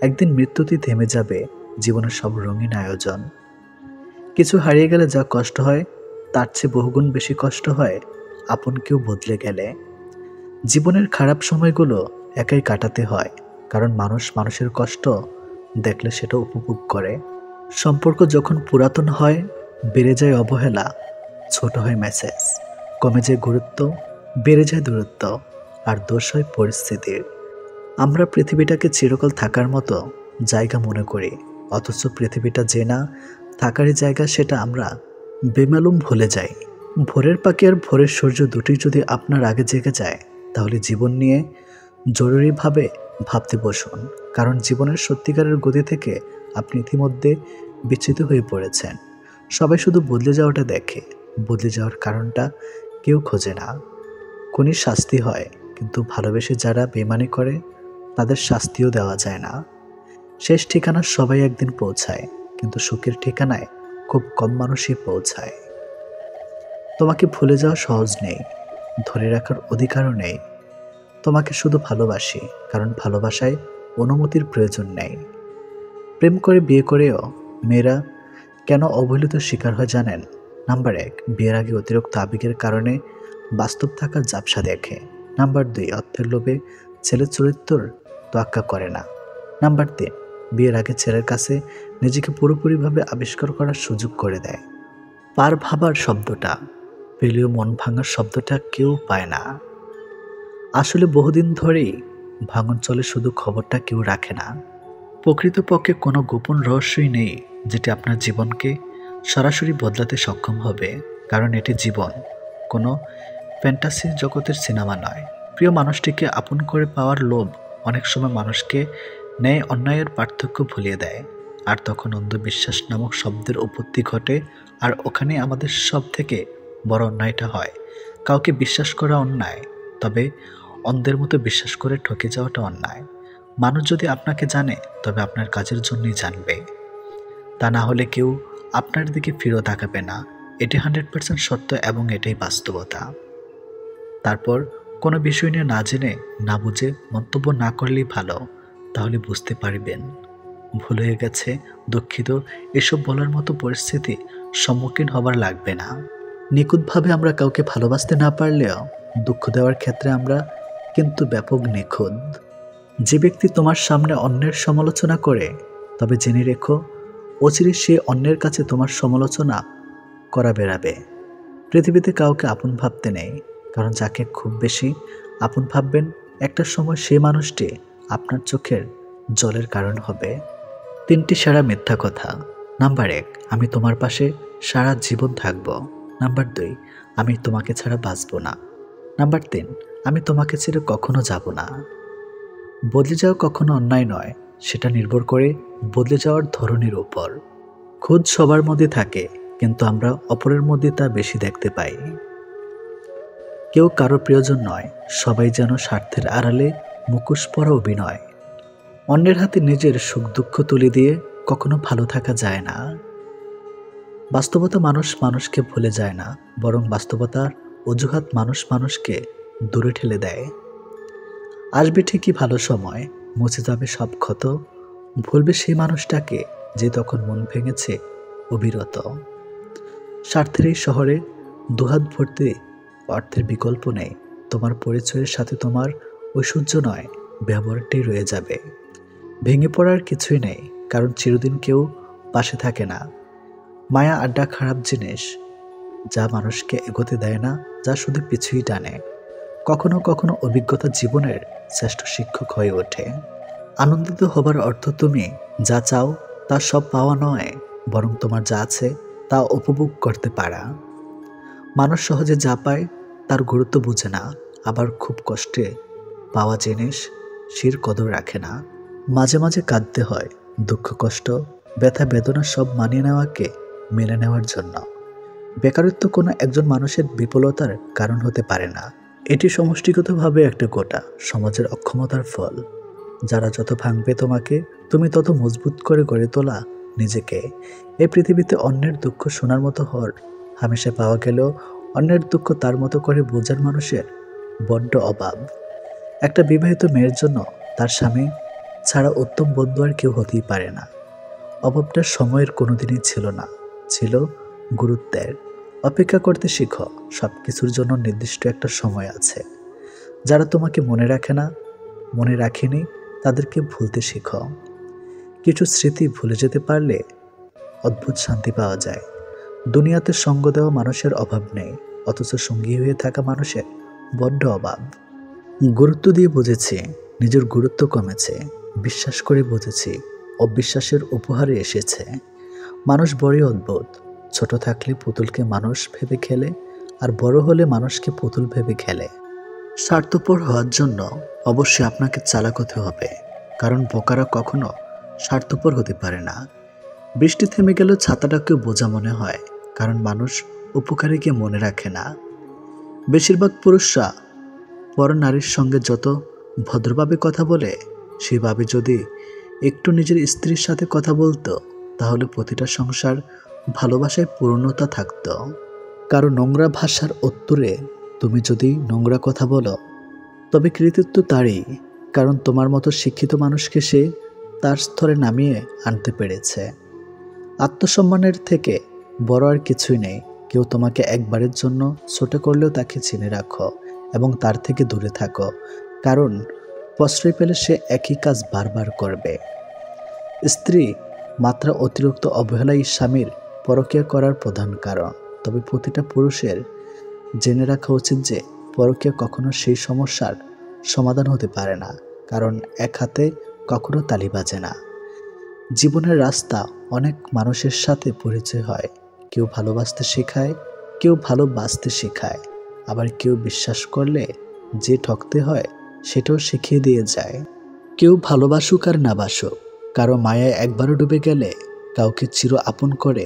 একদিন মৃত্যুতেই থেমে যাবে জীবনের সব রঙিন আয়োজন। কিছু হারিয়ে গেলে যা কষ্ট হয় তার চেয়ে বহুগুণ বেশি কষ্ট হয় আপন কেউ বদলে গেলে। জীবনের খারাপ সময়গুলো একাই কাটাতে হয়, কারণ মানুষ মানুষের কষ্ট দেখলে সেটা উপভোগ করে। সম্পর্ক যখন পুরাতন হয় বেড়ে যায় অবহেলা, ছোট হয় মেসেজ, কমে যায় গুরুত্ব, বেড়ে যায় দূরত্ব, আর দোষ হয় পরিস্থিতির। আমরা পৃথিবীটাকে চিরকাল থাকার মতো জায়গা মনে করি, অথচ পৃথিবীটা যে না থাকারই জায়গা সেটা আমরা বেমালুম ভুলে যাই। ভোরের পাখি আর ভোরের সূর্য দুটোই যদি আপনার আগে জেগে যায়, তাহলে জীবন নিয়ে জরুরিভাবে ভাবতে বসুন, কারণ জীবনের সত্যিকারের গতি থেকে আপনি ইতিমধ্যে বিচ্যুত হয়ে পড়েছেন। সবাই শুধু বদলে যাওয়াটা দেখে, বদলে যাওয়ার কারণটা কেউ খোঁজে না। খুনির শাস্তি হয়, কিন্তু ভালোবেসে যারা বেইমানি করে তাদের শাস্তিও দেওয়া যায় না। শেষ ঠিকানা সবাই একদিন পৌঁছায়, কিন্তু সুখের ঠিকানায় খুব কম মানুষই পৌঁছায়। তোমাকে ভুলে যাওয়া সহজ নেই, ধরে রাখার অধিকারও নেই। তোমাকে শুধু ভালোবাসি, কারণ ভালোবাসায় অনুমতির প্রয়োজন নেই। প্রেম করে বিয়ে করেও মেয়েরা কেন অবহেলিত শিকার হয় জানেন? নাম্বার 1, বিয়ের আগে অতিরিক্ত আবেগের কারণে বাস্তব থাকার ঝাপসা দেখে। নাম্বার 2, অর্থের লোভে ছেলের চরিত্রের তোয়াক্কা করে না। নাম্বার 3, বিয়ের আগে ছেলের কাছে নিজেকে পুরোপুরিভাবে আবিষ্কার করার সুযোগ করে দেয়। পার ভাবার শব্দটা পেলেও মন ভাঙার শব্দটা কেউ পায় না। আসলে বহুদিন ধরেই ভাঙন চলে, শুধু খবরটা কেউ রাখে না। প্রকৃতপক্ষে কোনো গোপন রহস্যই নেই যেটি আপনার জীবনকে সরাসরি বদলাতে সক্ষম হবে, কারণ এটি জীবন, কোনো ফ্যান্টাসি জগতের সিনেমা নয়। প্রিয় মানুষটিকে আপন করে পাওয়ার লোভ অনেক সময় মানুষকে ন্যায় অন্যায়ের পার্থক্য ভুলিয়ে দেয়, আর তখন অন্ধবিশ্বাস নামক শব্দের উৎপত্তি ঘটে, আর ওখানে আমাদের সব থেকে বড় অন্যায়টা হয়। কাউকে বিশ্বাস করা অন্যায়, তবে অন্ধের মতো বিশ্বাস করে ঠকে যাওয়াটা অন্যায়। মানুষ যদি আপনাকে জানে তবে আপনার কাজের জন্যই জানবে, তা না হলে কেউ আপনার দিকে ফিরেও তাকাবে না। এটি 100% সত্য এবং এটাই বাস্তবতা। তারপর কোনো বিষয় নিয়ে না জেনে না বুঝে মন্তব্য না করলেই ভালো, তাহলে বুঝতে পারবেন ভুল হয়ে গেছে, দুঃখিত, এসব বলার মতো পরিস্থিতি সম্মুখীন হবার লাগবে না। নিখুঁতভাবে আমরা কাউকে ভালোবাসতে না পারলেও দুঃখ দেওয়ার ক্ষেত্রে আমরা কিন্তু ব্যাপক নিখুঁত। যে ব্যক্তি তোমার সামনে অন্যের সমালোচনা করে, তবে জেনে রেখো অচিরে সে অন্যের কাছে তোমার সমালোচনা করা বেড়াবে। পৃথিবীতে কাউকে আপন ভাবতে নেই, কারণ যাকে খুব বেশি আপন ভাববেন একটা সময় সে মানুষটি আপনার চোখের জলের কারণ হবে। 3টি সেরা মিথ্যা কথা। নাম্বার 1, আমি তোমার পাশে সারা জীবন থাকব। নাম্বার 2, আমি তোমাকে ছাড়া বাঁচব না। নাম্বার 3, আমি তোমাকে ছেড়ে কখনো যাব না। বদলে যাওয়া কখনো অন্যায় নয়, সেটা নির্ভর করে বদলে যাওয়ার ধরনের উপর। খুদ সবার মধ্যে থাকে, কিন্তু আমরা অপরের মধ্যে তা বেশি দেখতে পাই। কেউ কারো প্রিয়জন নয়, সবাই যেন স্বার্থের আড়ালে মুখোশ পরা অভিনয়। অন্যের হাতে নিজের সুখ দুঃখ তুলে দিয়ে কখনো ভালো থাকা যায় না। বাস্তবতা মানুষ মানুষকে ভুলে যায় না, বরং বাস্তবতার অজুহাত মানুষ মানুষকে দূরে ঠেলে দেয়। আসবে ঠিকই ভালো সময়, মুছে যাবে সব ক্ষত, ভুলবে সেই মানুষটাকে যে তখন মন ভেঙেছে অবিরত। স্বার্থের এই শহরে দুহাত ভর্তি অর্থের বিকল্প নেই, তোমার পরিচয়ের সাথে তোমার ঐশ্বর্য নয়, ব্যবহারটাই রয়ে যাবে। ভেঙে পড়ার কিছুই নেই, কারণ চিরদিন কেউ পাশে থাকে না। মায়া আড্ডা খারাপ জিনিস, যা মানুষকে এগোতে দেয় না, যা শুধু পিছুই টানে। কখনো কখনো অভিজ্ঞতা জীবনের শ্রেষ্ঠ শিক্ষক হয়ে ওঠে। আনন্দিত হবার অর্থ তুমি যা চাও তা সব পাওয়া নয়, বরং তোমার যা আছে তা উপভোগ করতে পারা। মানুষ সহজে যা পায় তার গুরুত্ব বুঝে না, আবার খুব কষ্টে পাওয়া জিনিস শির কদর রাখে না। মাঝে মাঝে কাঁদতে হয়, দুঃখ কষ্ট ব্যথা বেদনা সব মানিয়ে নেওয়াকে মেনে নেওয়ার জন্য। বেকারত্ব কোনো একজন মানুষের বিফলতার কারণ হতে পারে না, এটি সমষ্টিগতভাবে একটা গোটা সমাজের অক্ষমতার ফল। যারা যত ভাঙবে তোমাকে, তুমি তত মজবুত করে গড়ে তোলা নিজেকে। এই পৃথিবীতে অন্যের দুঃখ শোনার মতো হর হামেশা পাওয়া গেলেও অন্যের দুঃখ তার মতো করে বোঝার মানুষের বড্ড অভাব। একটা বিবাহিত মেয়ের জন্য তার স্বামী ছাড়া উত্তম বন্ধু আর কেউ হতেই পারে না। অভাবটা সময়ের কোনোদিনই ছিল না, ছিল গুরুত্বের। অপেক্ষা করতে শিখো, সব কিছুর জন্য নির্দিষ্ট একটা সময় আছে। যারা তোমাকে মনে রাখে না, মনে রাখেনি, তাদেরকে ভুলতে শিখো। কিছু স্মৃতি ভুলে যেতে পারলে অদ্ভুত শান্তি পাওয়া যায়। দুনিয়াতে সঙ্গ দেওয়া মানুষের অভাব নেই, অথচ সঙ্গী হয়ে থাকা মানুষের বড্ড অভাব। গুরুত্ব দিয়ে বুঝেছি নিজের গুরুত্ব কমেছে, বিশ্বাস করে বুঝেছি অবিশ্বাসের উপহারে এসেছে। মানুষ বড়ই অদ্ভুত, ছোট থাকলে পুতুলকে মানুষ ভেবে খেলে, আর বড় হলে মানুষকে পুতুল ভেবে খেলে। স্বার্থপর হওয়ার জন্য অবশ্যই আপনাকে চালাক হতে হবে, কারণ বোকারা কখনো স্বার্থপর হতে পারে না। বৃষ্টি থেমে গেলেও ছাতাটাকে বোঝা মনে হয়, কারণ মানুষ উপকারীকে মনে রাখে না। বেশিরভাগ পুরুষরা পর নারীর সঙ্গে যত ভদ্রভাবে কথা বলে, সেভাবে যদি একটু নিজের স্ত্রীর সাথে কথা বলতো, তাহলে প্রতিটা সংসার ভালোবাসায় পূর্ণতা থাকত। কারো নোংরা ভাষার উত্তরে তুমি যদি নোংরা কথা বলো, তবে কৃতিত্ব তারই, কারণ তোমার মতো শিক্ষিত মানুষকে সে তার স্তরে নামিয়ে আনতে পেরেছে। আত্মসম্মানের থেকে বড় আর কিছুই নেই। কেউ তোমাকে একবারের জন্য ছোট করলেও তাকে চিনে রাখো এবং তার থেকে দূরে থাকো, কারণ প্রশ্রয় পেলে সে একই কাজ বারবার করবে। স্ত্রী মাত্রা অতিরিক্ত অবহেলাই স্বামীর পরকীয়া করার প্রধান কারণ। তবে প্রতিটা পুরুষের জেনে রাখা উচিত যে পরকীয়া কখনো সেই সমস্যার সমাধান হতে পারে না, কারণ এক হাতে কখনো তালি বাজে না। জীবনের রাস্তা অনেক মানুষের সাথে পরিচয় হয়। কেউ ভালোবাসতে শেখায়, কেউ ভালোবাসতে শেখায়, আবার কেউ বিশ্বাস করলে যে ঠকতে হয় সেটাও শিখিয়ে দিয়ে যায়। কেউ ভালোবাসুক আর না বাসুক, কারো মায়ায় একবারও ডুবে গেলে কাউকে চির আপন করে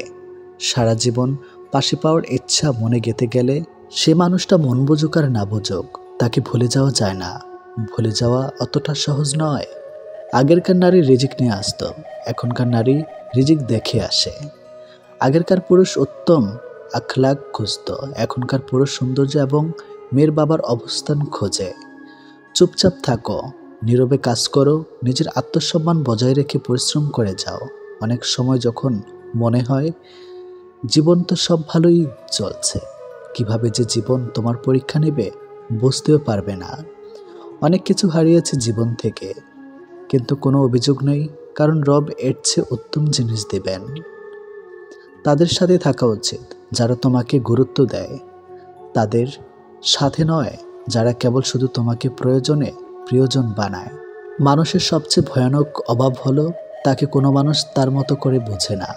সারা জীবন পাশে পাওয়ার ইচ্ছা মনে গেঁথে গেলে সে মানুষটা মন বুঝুক আর না বুঝুক, তাকে ভুলে যাওয়া যায় না। ভুলে যাওয়া অতটা সহজ নয়। আগেরকার নারী রিজিক নিয়ে আসতো, এখনকার নারী রিজিক দেখে আসে। আগেরকার পুরুষ উত্তম আখলাক খুঁজত, এখনকার পুরুষ সৌন্দর্য এবং মেয়ের বাবার অবস্থান খোঁজে। চুপচাপ থাকো, নীরবে কাজ করো, নিজের আত্মসম্মান বজায় রেখে পরিশ্রম করে যাও। অনেক সময় যখন মনে হয় জীবন তো সব ভালোই চলছে, কিভাবে যে জীবন তোমার পরীক্ষা নেবে বুঝতেও পারবে না। অনেক কিছু হারিয়েছে জীবন থেকে, কিন্তু কোনো অভিযোগ নেই, কারণ রব এর চেয়ে উত্তম জিনিস দেবেন। তাদের সাথে থাকা উচিত যারা তোমাকে গুরুত্ব দেয়, তাদের সাথে নয় যারা কেবল শুধু তোমাকে প্রয়োজনে প্রিয়জন বানায়। মানুষের সবচেয়ে ভয়ানক অভাব হলো তাকে কোনো মানুষ তার মতো করে বোঝে না।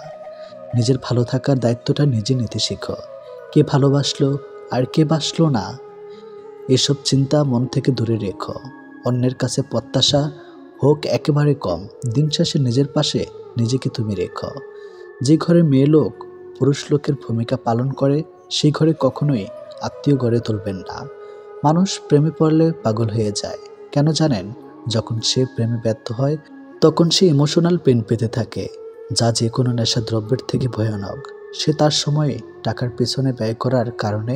নিজের ভালো থাকার দায়িত্বটা নিজে নিতে শিখো। কে ভালোবাসলো আর কে বাসলো না, এসব চিন্তা মন থেকে দূরে রেখো। অন্যের কাছে প্রত্যাশা হোক একেবারে কম, দিন শেষে নিজের পাশে নিজেকে তুমি রেখো। যে ঘরে মেয়ে লোক পুরুষ লোকের ভূমিকা পালন করে, সেই ঘরে কখনোই আত্মীয় গড়ে তুলবেন না। মানুষ প্রেমে পড়লে পাগল হয়ে যায়, কেন জানেন? যখন সে প্রেমে ব্যর্থ হয় তখন সে ইমোশনাল পেন পেতে থাকে, যা যে কোনো নেশা দ্রব্যের থেকে ভয়ানক। সে তার সময়ে টাকার পেছনে ব্যয় করার কারণে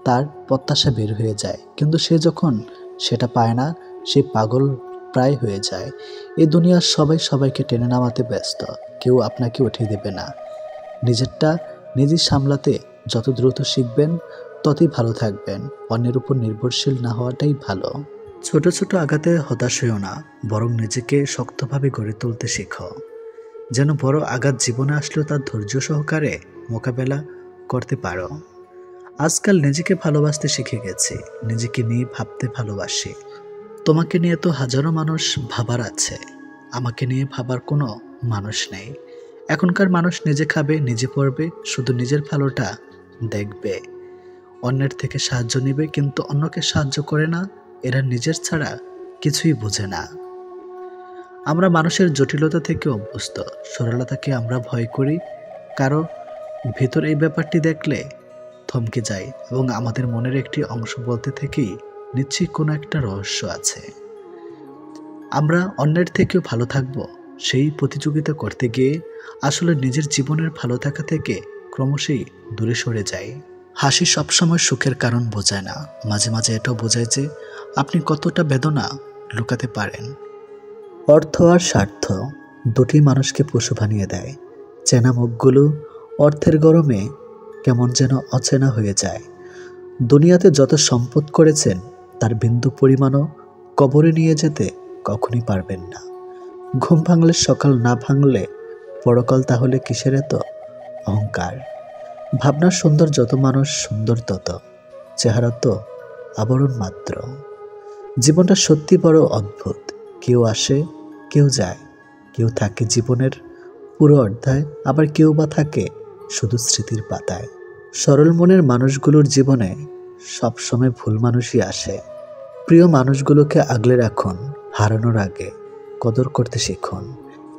তার প্রত্যাশা বের হয়ে যায়, কিন্তু সে যখন সেটা পায় না সে পাগল প্রায় হয়ে যায়। এই দুনিয়ার সবাই সবাইকে টেনে নামাতে ব্যস্ত, কেউ আপনাকে উঠিয়ে দেবে না। নিজেরটা নিজে সামলাতে যত দ্রুত শিখবেন ততই ভালো থাকবেন। অন্যের উপর নির্ভরশীল না হওয়াটাই ভালো। ছোট ছোট আঘাতে হতাশ হইও না, বরং নিজেকে শক্তভাবে গড়ে তুলতে শেখো, যেন বড় আঘাত জীবনে আসলেও তার ধৈর্য সহকারে মোকাবেলা করতে পারো। আজকাল নিজেকে ভালোবাসতে শিখে গেছি, নিজেকে নিয়ে ভাবতে ভালোবাসি। তোমাকে নিয়ে তো হাজারো মানুষ ভাবার আছে, আমাকে নিয়ে ভাবার কোনো মানুষ নেই। এখনকার মানুষ নিজে খাবে, নিজে পড়বে, শুধু নিজের ভালোটা দেখবে। অন্যের থেকে সাহায্য নেবে, কিন্তু অন্যকে সাহায্য করে না। এরা নিজের ছাড়া কিছুই বোঝে না। আমরা মানুষের জটিলতা থেকে অভ্যস্ত, সরলতাকে আমরা ভয় করি। কারো ভেতর এই ব্যাপারটি দেখলে থমকে যাই এবং আমাদের মনের একটি অংশ বলতে থেকেই নিশ্চয়ই কোনো একটা রহস্য আছে। আমরা অন্যের থেকেও ভালো থাকব সেই প্রতিযোগিতা করতে গিয়ে আসলে নিজের জীবনের ভালো থাকা থেকে ক্রমশই দূরে সরে যাই। হাসি সবসময় সুখের কারণ বোঝায় না, মাঝে মাঝে এটাও বোঝায় যে আপনি কতটা বেদনা লুকাতে পারেন। অর্থ আর স্বার্থ দুটি মানুষকে পশু বানিয়ে দেয়। চেনা মুখগুলো অর্থের গরমে কেমন যেন অচেনা হয়ে যায়। দুনিয়াতে যত সম্পদ করেছেন তার বিন্দু পরিমাণও কবরে নিয়ে যেতে কখনই পারবেন না। ঘুম ভাঙলে সকাল, না ভাঙলে পরকাল, তাহলে কিসের এত অহংকার? ভাবনার সুন্দর যত মানুষ সুন্দর তত, চেহারা তো আবরণ মাত্র। জীবনটা সত্যি বড় অদ্ভুত, কেউ আসে কেউ যায়, কেউ থাকে জীবনের পুরো অধ্যায়, আবার কেউ বা থাকে শুধু স্মৃতির পাতায়। সরল মনের মানুষগুলোর জীবনে সবসময় ভুল মানুষই আসে। প্রিয় মানুষগুলোকে আগলে রাখুন, হারানোর আগে কদর করতে শিখুন।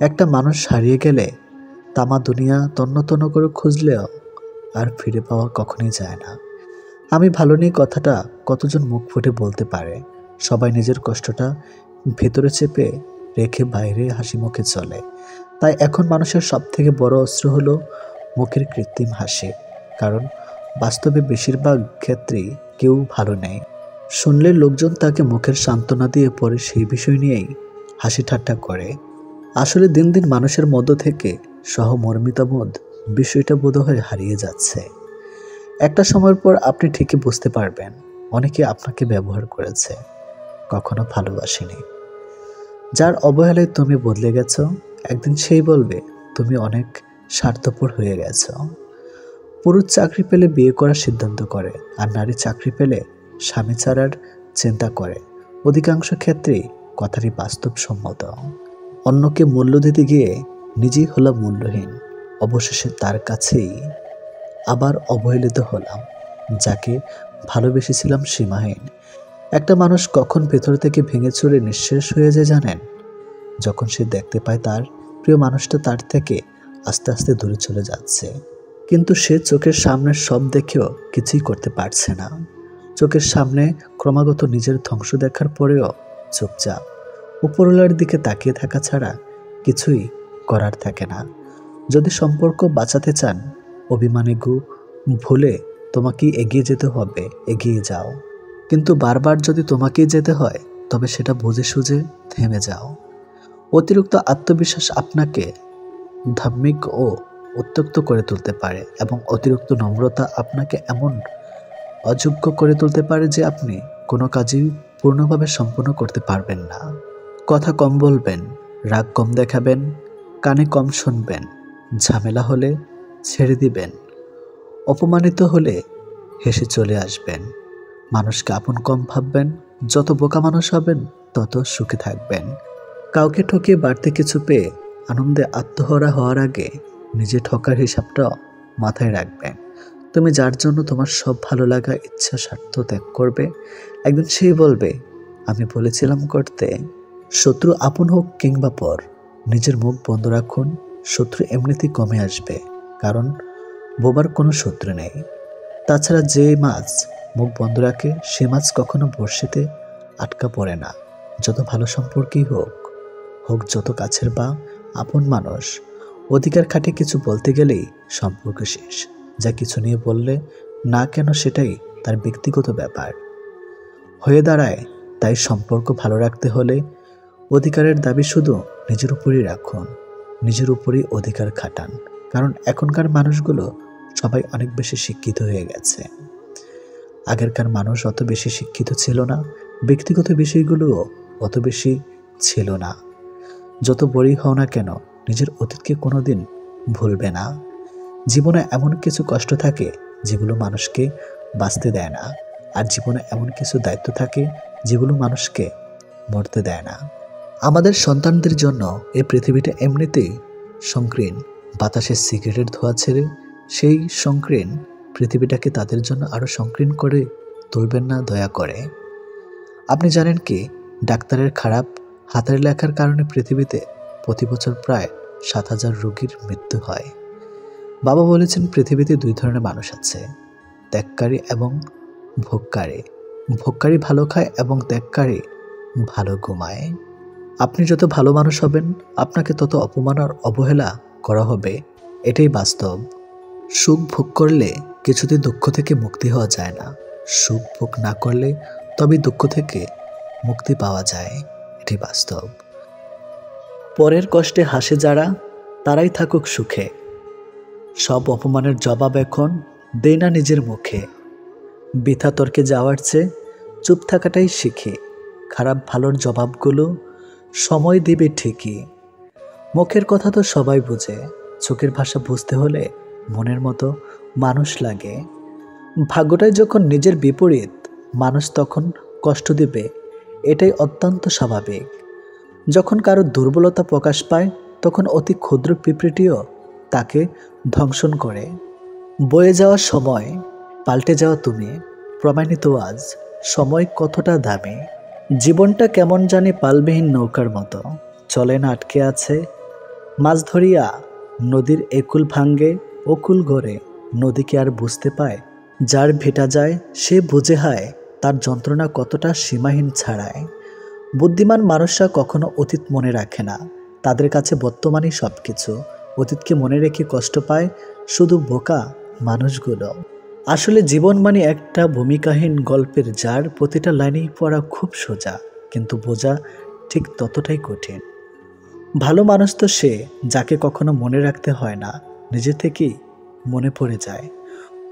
একটা মানুষ হারিয়ে গেলে তামা দুনিয়া তন্ন তন্ন করে খুঁজলেও আর ফিরে পাওয়া কখনোই যায় না। আমি ভালো নেই কথাটা কতজন মুখ ফুটে বলতে পারে? সবাই নিজের কষ্টটা ভেতরে চেপে রেখে বাইরে হাসি মুখে চলে। তাই এখন মানুষের সবথেকে বড় অস্ত্র হলো মুখের কৃত্রিম হাসি, কারণ বাস্তবে বেশিরভাগ ক্ষেত্রেই কেউ ভালো নেই। শুনলে লোকজন তাকে মুখের সান্ত্বনা দিয়ে পরে সেই বিষয় নিয়েই হাসি ঠাট্টা করে। আসলে দিন দিন মানুষের মধ্য থেকে সহমর্মিতাবোধ বিষয়টা বোধহয় হারিয়ে যাচ্ছে। একটা সময়ের পর আপনি ঠিকই বুঝতে পারবেন অনেকে আপনাকে ব্যবহার করেছে, কখনো ভালোবাসেনি। যার অবহেলায় তুমি বদলে গেছো, একদিন সেই বলবে তুমি অনেক স্বার্থপর হয়ে গেছো। পুরুষ চাকরি পেলে বিয়ে করার সিদ্ধান্ত করে, আর নারী চাকরি পেলে স্বামী ছাড়ার চিন্তা করে। অধিকাংশ ক্ষেত্রেই কথাটি বাস্তবসম্মত। অন্যকে মূল্য দিতে গিয়ে নিজেই হলাম মূল্যহীন, অবশেষে তার কাছেই আবার অবহেলিত হলাম। যাকে ভালোবেসেছিলাম সীমাহীন। একটা মানুষ কখন ভেতর থেকে ভেঙে চুরে নিঃশেষ হয়ে যায় জানেন? যখন সে দেখতে পায় তার প্রিয় মানুষটা তার থেকে আস্তে আস্তে দূরে চলে যাচ্ছে, কিন্তু সে চোখের সামনের সব দেখেও কিছুই করতে পারছে না। চোখের সামনে ক্রমাগত নিজের ধ্বংস দেখার পরেও চুপচাপ উপরওয়ালার দিকে তাকিয়ে থাকা ছাড়া কিছুই করার থাকে না। যদি সম্পর্ক বাঁচাতে চান, অভিমানী ভুলে তোমাকেই এগিয়ে যেতে হবে, এগিয়ে যাও। কিন্তু বারবার যদি তোমাকেই যেতে হয় তবে সেটা বুঝে সুঝে থেমে যাও। অতিরিক্ত আত্মবিশ্বাস আপনাকে ধার্মিক ও উত্ত্যক্ত করে তুলতে পারে এবং অতিরিক্ত নম্রতা আপনাকে এমন অযোগ্য করে তুলতে পারে যে আপনি কোনো কাজই পূর্ণভাবে সম্পূর্ণ করতে পারবেন না। কথা কম বলবেন, রাগ কম দেখাবেন, কানে কম শুনবেন, ঝামেলা হলে ছেড়ে দিবেন, অপমানিত হলে হেসে চলে আসবেন, মানুষকে আপন কম ভাববেন। যত বোকা মানুষ হবেন তত সুখে থাকবেন। কাউকে ঠকিয়ে বাড়তি কিছু পেয়ে আনন্দে আত্মহরা হওয়ার আগে নিজে ঠকার হিসাবটা মাথায় রাখবেন। তুমি যার জন্য তোমার সব ভালো লাগা, ইচ্ছা, স্বার্থ ত্যাগ করবে, একদিন সেই বলবে আমি বলেছিলাম করতে। শত্রু আপন হোক কিংবা পর, নিজের মুখ বন্ধ রাখুন। শত্রু এমনিতেই কমে আসবে, কারণ বোবার কোনো শত্রু নেই। তাছাড়া যে মাছ মুখ বন্ধ রাখে সে মাছ কখনো বড়শিতে আটকা পড়ে না। যত ভালো সম্পর্কই হোক, হোক যত কাছের বা আপন মানুষ, অধিকার খাটে কিছু বলতে গেলেই সম্পর্ক শেষ। যা কিছু নিয়ে বললে না কেন সেটাই তার ব্যক্তিগত ব্যাপার হয়ে দাঁড়ায়। তাই সম্পর্ক ভালো রাখতে হলে অধিকারের দাবি শুধু নিজের উপরই রাখুন, নিজের উপরই অধিকার খাটান। কারণ এখনকার মানুষগুলো সবাই অনেক বেশি শিক্ষিত হয়ে গেছে। আগেরকার মানুষ অত বেশি শিক্ষিত ছিল না, ব্যক্তিগত বিষয়গুলোও অত বেশি ছিল না। যত বড়ই হও না কেন নিজের অতীতকে কোনোদিন ভুলবে না। জীবনে এমন কিছু কষ্ট থাকে যেগুলো মানুষকে বাঁচতে দেয় না, আর জীবনে এমন কিছু দায়িত্ব থাকে যেগুলো মানুষকে মরতে দেয় না। আমাদের সন্তানদের জন্য এই পৃথিবীটা এমনিতেই সংকীর্ণ। বাতাসে সিগারেটের ধোঁয়া ছেড়ে সেই সংকীর্ণ পৃথিবীটাকে তাদের জন্য আরও সংকীর্ণ করে তুলবেন না দয়া করে। আপনি জানেন কি, ডাক্তারের খারাপ হাতের লেখার কারণে পৃথিবীতে প্রতি বছর প্রায় 7,000 রোগীর মৃত্যু হয়। বাবা বলেছেন পৃথিবীতে 2 ধরনের মানুষ আছে, ত্যাগকারী এবং ভোগকারী। ভোগকারী ভালো খায় এবং ত্যাগকারী ভালো ঘুমায়। আপনি যত ভালো মানুষ হবেন আপনাকে তত অপমান আর অবহেলা করা হবে, এটাই বাস্তব। সুখ ভোগ করলে কিছুতেই দুঃখ থেকে মুক্তি হওয়া যায় না। সুখ ভোগ না করলে তবে দুঃখ থেকে মুক্তি পাওয়া যায়, এটাই বাস্তব। পরের কষ্টে হাসে যারা, তারাই থাকুক সুখে। সব অপমানের জবাব এখন দেই না নিজের মুখে। বৃথা তর্কে যাওয়ার চেয়ে চুপ থাকাটাই শিখি। খারাপ ভালোর জবাবগুলো সময় দিবে ঠিকই। মুখের কথা তো সবাই বুঝে, চোখের ভাষা বুঝতে হলে মনের মতো মানুষ লাগে। ভাগ্যটাই যখন নিজের বিপরীত, মানুষ তখন কষ্ট দিবে, এটাই অত্যন্ত স্বাভাবিক। যখন কারো দুর্বলতা প্রকাশ পায় তখন অতি ক্ষুদ্র পিঁপড়েটিও তাকে ধ্বংসন করে। বয়ে যাওয়া সময়, পাল্টে যাওয়া তুমি, প্রমাণিত আজ সময় কতটা দামি। জীবনটা কেমন জানি পালবিহীন নৌকার মতো, চলে না আটকে আছে। মাছ ধরিয়া নদীর একুল ভাঙ্গে অকুল গড়ে, নদীকে আর বুঝতে পায় যার ভেটা যায় সে বুঝে হায় তার যন্ত্রণা কতটা সীমাহীন ছাড়ায়। বুদ্ধিমান মানুষরা কখনো অতীত মনে রাখে না, তাদের কাছে বর্তমানই সব কিছু। অতীতকে মনে রেখে কষ্ট পায় শুধু বোকা মানুষগুলো। আসলে জীবন মানে একটা ভূমিকাহীন গল্পের যার প্রতিটা লাইনেই পড়া খুব সোজা, কিন্তু বোঝা ঠিক ততটাই কঠিন। ভালো মানুষ তো সে যাকে কখনো মনে রাখতে হয় না, নিজে থেকেই মনে পড়ে যায়।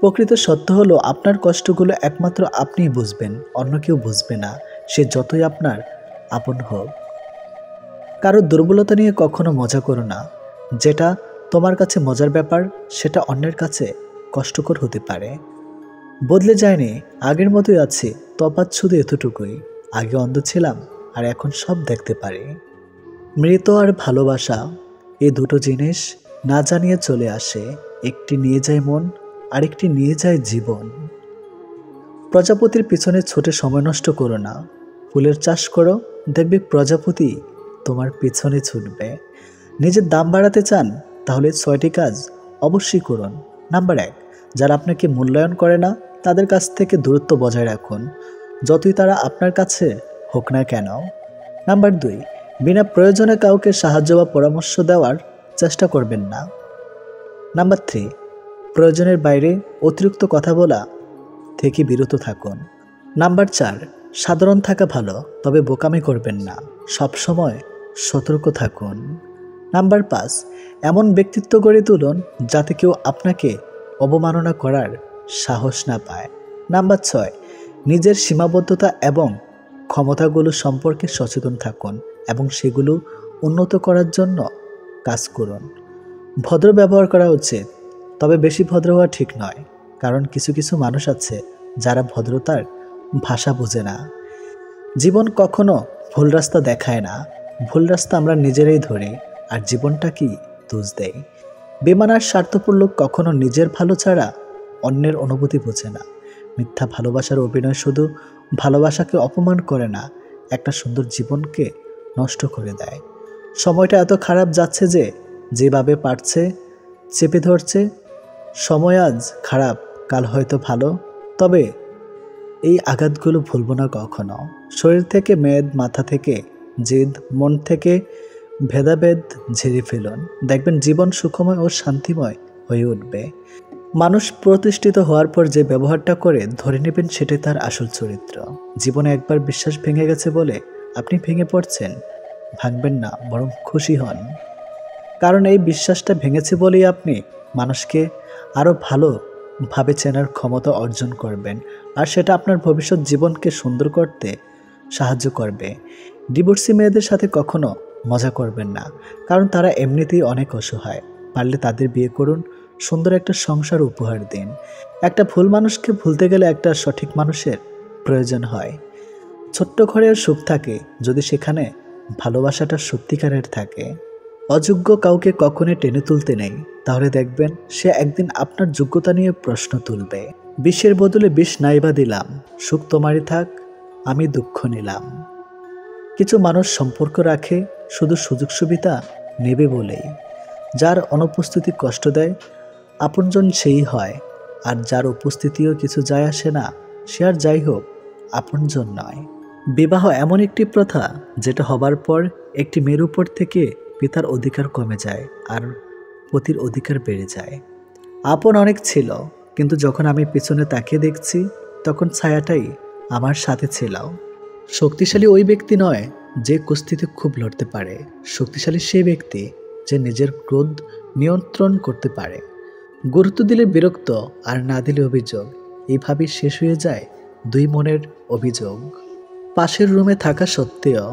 প্রকৃত সত্য হলো আপনার কষ্টগুলো একমাত্র আপনিই বুঝবেন, অন্য কেউ বুঝবে না, সে যতই আপনার আপন হোক। কারো দুর্বলতা নিয়ে কখনো মজা করো না। যেটা তোমার কাছে মজার ব্যাপার সেটা অন্যের কাছে কষ্টকর হতে পারে। বদলে যায়নি, আগের মতোই আছি, তফাৎ শুধু এতটুকুই, আগে অন্ধ ছিলাম আর এখন সব দেখতে পারি। মৃত আর ভালোবাসা, এই দুটো জিনিস না জানিয়ে চলে আসে। একটি নিয়ে যায় মন, আরেকটি নিয়ে যায় জীবন। প্রজাপতির পিছনে ছোটে সময় নষ্ট করো না। ফুলের চাষ করো, দেখবে প্রজাপতি তোমার পিছনে ছুটবে। নিজের দাম বাড়াতে চান তাহলে 6টি কাজ অবশ্যই করুন। নাম্বার 1, যারা আপনাকে মূল্যায়ন করে না তাদের কাছ থেকে দূরত্ব বজায় রাখুন, যতই তারা আপনার কাছে হোক না কেন। নাম্বার 2, বিনা প্রয়োজনে কাউকে সাহায্য বা পরামর্শ দেওয়ার চেষ্টা করবেন না। নাম্বার 3, প্রয়োজনের বাইরে অতিরিক্ত কথা বলা থেকে বিরত থাকুন। নাম্বার 4, সাধারণ থাকা ভালো, তবে বোকামি করবেন না, সবসময় সতর্ক থাকুন। নাম্বার 5, এমন ব্যক্তিত্ব গড়ে তুলুন যাতে কেউ আপনাকে অবমাননা করার সাহস না পায়। নাম্বার 6, নিজের সীমাবদ্ধতা এবং ক্ষমতাগুলো সম্পর্কে সচেতন থাকুন এবং সেগুলো উন্নত করার জন্য কাজ করুন। ভদ্র ব্যবহার করা উচিত, তবে বেশি ভদ্র হওয়া ঠিক নয়, কারণ কিছু কিছু মানুষ আছে যারা ভদ্রতার ভাষা বোঝে না। জীবন কখনো ভুল রাস্তা দেখায় না, ভুল রাস্তা আমরা নিজেরাই ধরি আর জীবনটা কি দোষ দেয়। বেমান আর স্বার্থপর লোক কখনো নিজের ভালো ছাড়া অন্যের অনুভূতি বোঝে না। মিথ্যা ভালোবাসার অভিনয় শুধু ভালোবাসাকে অপমান করে না, একটা সুন্দর জীবনকে নষ্ট করে দেয়। সময়টা এত খারাপ যাচ্ছে যে যেভাবে পারছে চেপে ধরছে। সময় আজ খারাপ, কাল হয়তো ভালো, তবে এই আঘাতগুলো ভুলব না কখনো। শরীর থেকে মেদ, মাথা থেকে জেদ, মন থেকে ভেদাভেদ ঝেড়ে ফেলুন, দেখবেন জীবন সুখময় ও শান্তিময় হয়ে উঠবে। মানুষ প্রতিষ্ঠিত হওয়ার পর যে ব্যবহারটা করে ধরে নেবেন সেটাই তার আসল চরিত্র। জীবনে একবার বিশ্বাস ভেঙে গেছে বলে আপনি ভেঙে পড়ছেন, ভাঙবেন না, বরং খুশি হন, কারণ এই বিশ্বাসটা ভেঙেছে বলেই আপনি মানুষকে আরও ভালোভাবে চেনার ক্ষমতা অর্জন করবেন, আর সেটা আপনার ভবিষ্যৎ জীবনকে সুন্দর করতে সাহায্য করবে। ডিভোর্সি মেয়েদের সাথে কখনো মজা করবেন না, কারণ তারা এমনিতেই অনেক অসহায়। পারলে তাদের বিয়ে করুন, সুন্দর একটা সংসার উপহার দিন। একটা ভুল মানুষকে ভুলতে গেলে একটা সঠিক মানুষের প্রয়োজন হয়। ছোট্ট ঘরের সুখ থাকে যদি সেখানে ভালোবাসাটা সত্যিকারের থাকে। অযোগ্য কাউকে কখনোই টেনে তুলতে নেই, তাহলে দেখবেন সে একদিন আপনার যোগ্যতা নিয়ে প্রশ্ন তুলবে। বিষের বদলে বিষ নাইবা দিলাম, সুখ তোমারই থাক, আমি দুঃখ নিলাম। কিছু মানুষ সম্পর্ক রাখে শুধু সুযোগ সুবিধা নেবে বলেই। যার অনুপস্থিতি কষ্ট দেয় আপনজন সেই হয়, আর যার উপস্থিতিও কিছু যায় আসে না সে আর যাই হোক আপনজন নয়। বিবাহ এমন একটি প্রথা যেটা হবার পর একটি মেয়ের উপর থেকে পিতার অধিকার কমে যায় আর পতির অধিকার বেড়ে যায়। আপন অনেক ছিল, কিন্তু যখন আমি পিছনে তাকিয়ে দেখছি তখন ছায়াটাই আমার সাথে ছিল। শক্তিশালী ওই ব্যক্তি নয় যে কুস্তিতে খুব লড়তে পারে, শক্তিশালী সেই ব্যক্তি যে নিজের ক্রোধ নিয়ন্ত্রণ করতে পারে। গুরুত্ব দিলে বিরক্ত আর না দিলে অভিযোগ, এইভাবেই শেষ হয়ে যায় দুই মনের অভিযোগ। পাশের রুমে থাকা সত্ত্বেও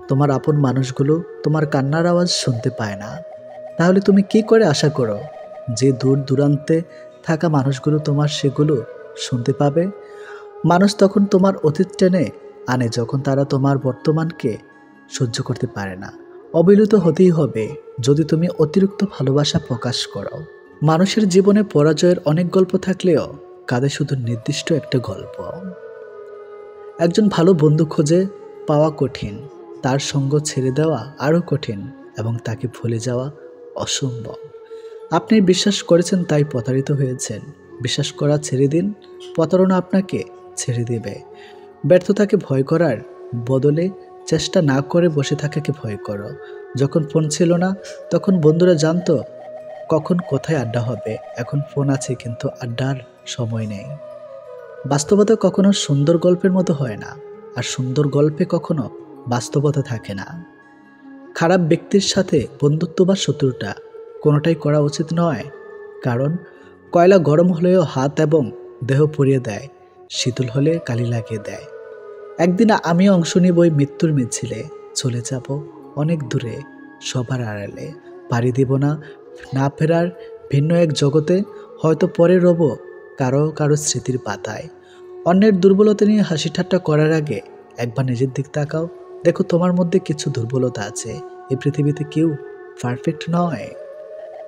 তোমার আপন মানুষগুলো তোমার কান্নার আওয়াজ শুনতে পায় না, তাহলে তুমি কি করে আশা করো যে দূর দূরান্তে থাকা মানুষগুলো তোমার সেগুলো শুনতে পাবে? মানুষ তখন তোমার অতীত টেনে আনে যখন তারা তোমার বর্তমানকে সহ্য করতে পারে না। অবিলত হতেই হবে যদি তুমি অতিরিক্ত ভালোবাসা প্রকাশ করো। মানুষের জীবনে পরাজয়ের অনেক গল্প থাকলেও কাঁধে শুধু নির্দিষ্ট একটা গল্প। একজন ভালো বন্ধু খুঁজে পাওয়া কঠিন, তার সঙ্গ ছেড়ে দেওয়া আরও কঠিন, এবং তাকে ভুলে যাওয়া অসম্ভব। আপনি বিশ্বাস করেছেন তাই প্রতারিত হয়েছেন, বিশ্বাস করা ছেড়ে দিন, প্রতারণা আপনাকে ছেড়ে দেবে। ব্যর্থতাকে ভয় করার বদলে চেষ্টা না করে বসে থাকাকে ভয় করো। যখন ফোন ছিল না তখন বন্ধুরা জানতো কখন কোথায় আড্ডা হবে, এখন ফোন আছে কিন্তু আড্ডার সময় নেই। বাস্তবতা কখনো সুন্দর গল্পের মতো হয় না, আর সুন্দর গল্পে কখনো বাস্তবতা থাকে না। খারাপ ব্যক্তির সাথে বন্ধুত্ব বা শত্রুতা কোনোটাই করা উচিত নয়, কারণ কয়লা গরম হলেও হাত এবং দেহ পুড়িয়ে দেয়, শীতল হলে কালি লাগিয়ে দেয়। একদিন আমিও অংশ নিব ওই মৃত্যুর মিছিলে, চলে যাব অনেক দূরে, সবার আড়ালে, পাড়ি দিব না না ফেরার ভিন্ন এক জগতে। হয়তো পরে রব কারো কারো স্মৃতির পাতায়। অন্যের দুর্বলতা নিয়ে হাসি ঠাট্টা করার আগে একবার নিজের দিক তাকাও, দেখো তোমার মধ্যে কিছু দুর্বলতা আছে। এই পৃথিবীতে কেউ পারফেক্ট নয়।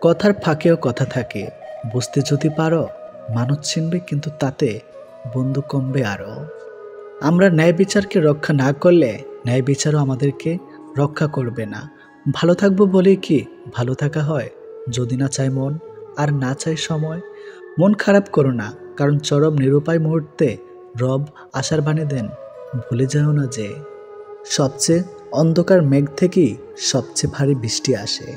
কথার ফাঁকেও কথা থাকে, বুঝতে যদি পারো মানুষ চিনবে, কিন্তু তাতে বন্ধু কমবে আরও। আমরা ন্যায় বিচারকে রক্ষা না করলে ন্যায় বিচারও আমাদেরকে রক্ষা করবে না। ভালো থাকবো বলেই কি ভালো থাকা হয়? যদি না চায় মন আর না চায় সময়। মন খারাপ করো না, কারণ চরম নিরুপায় মুহূর্তে রব আশার বাণী দেন, ভুলে যাও না যে সবচেয়ে অন্ধকার মেঘ থেকেই সবচেয়ে ভারী বৃষ্টি আসে।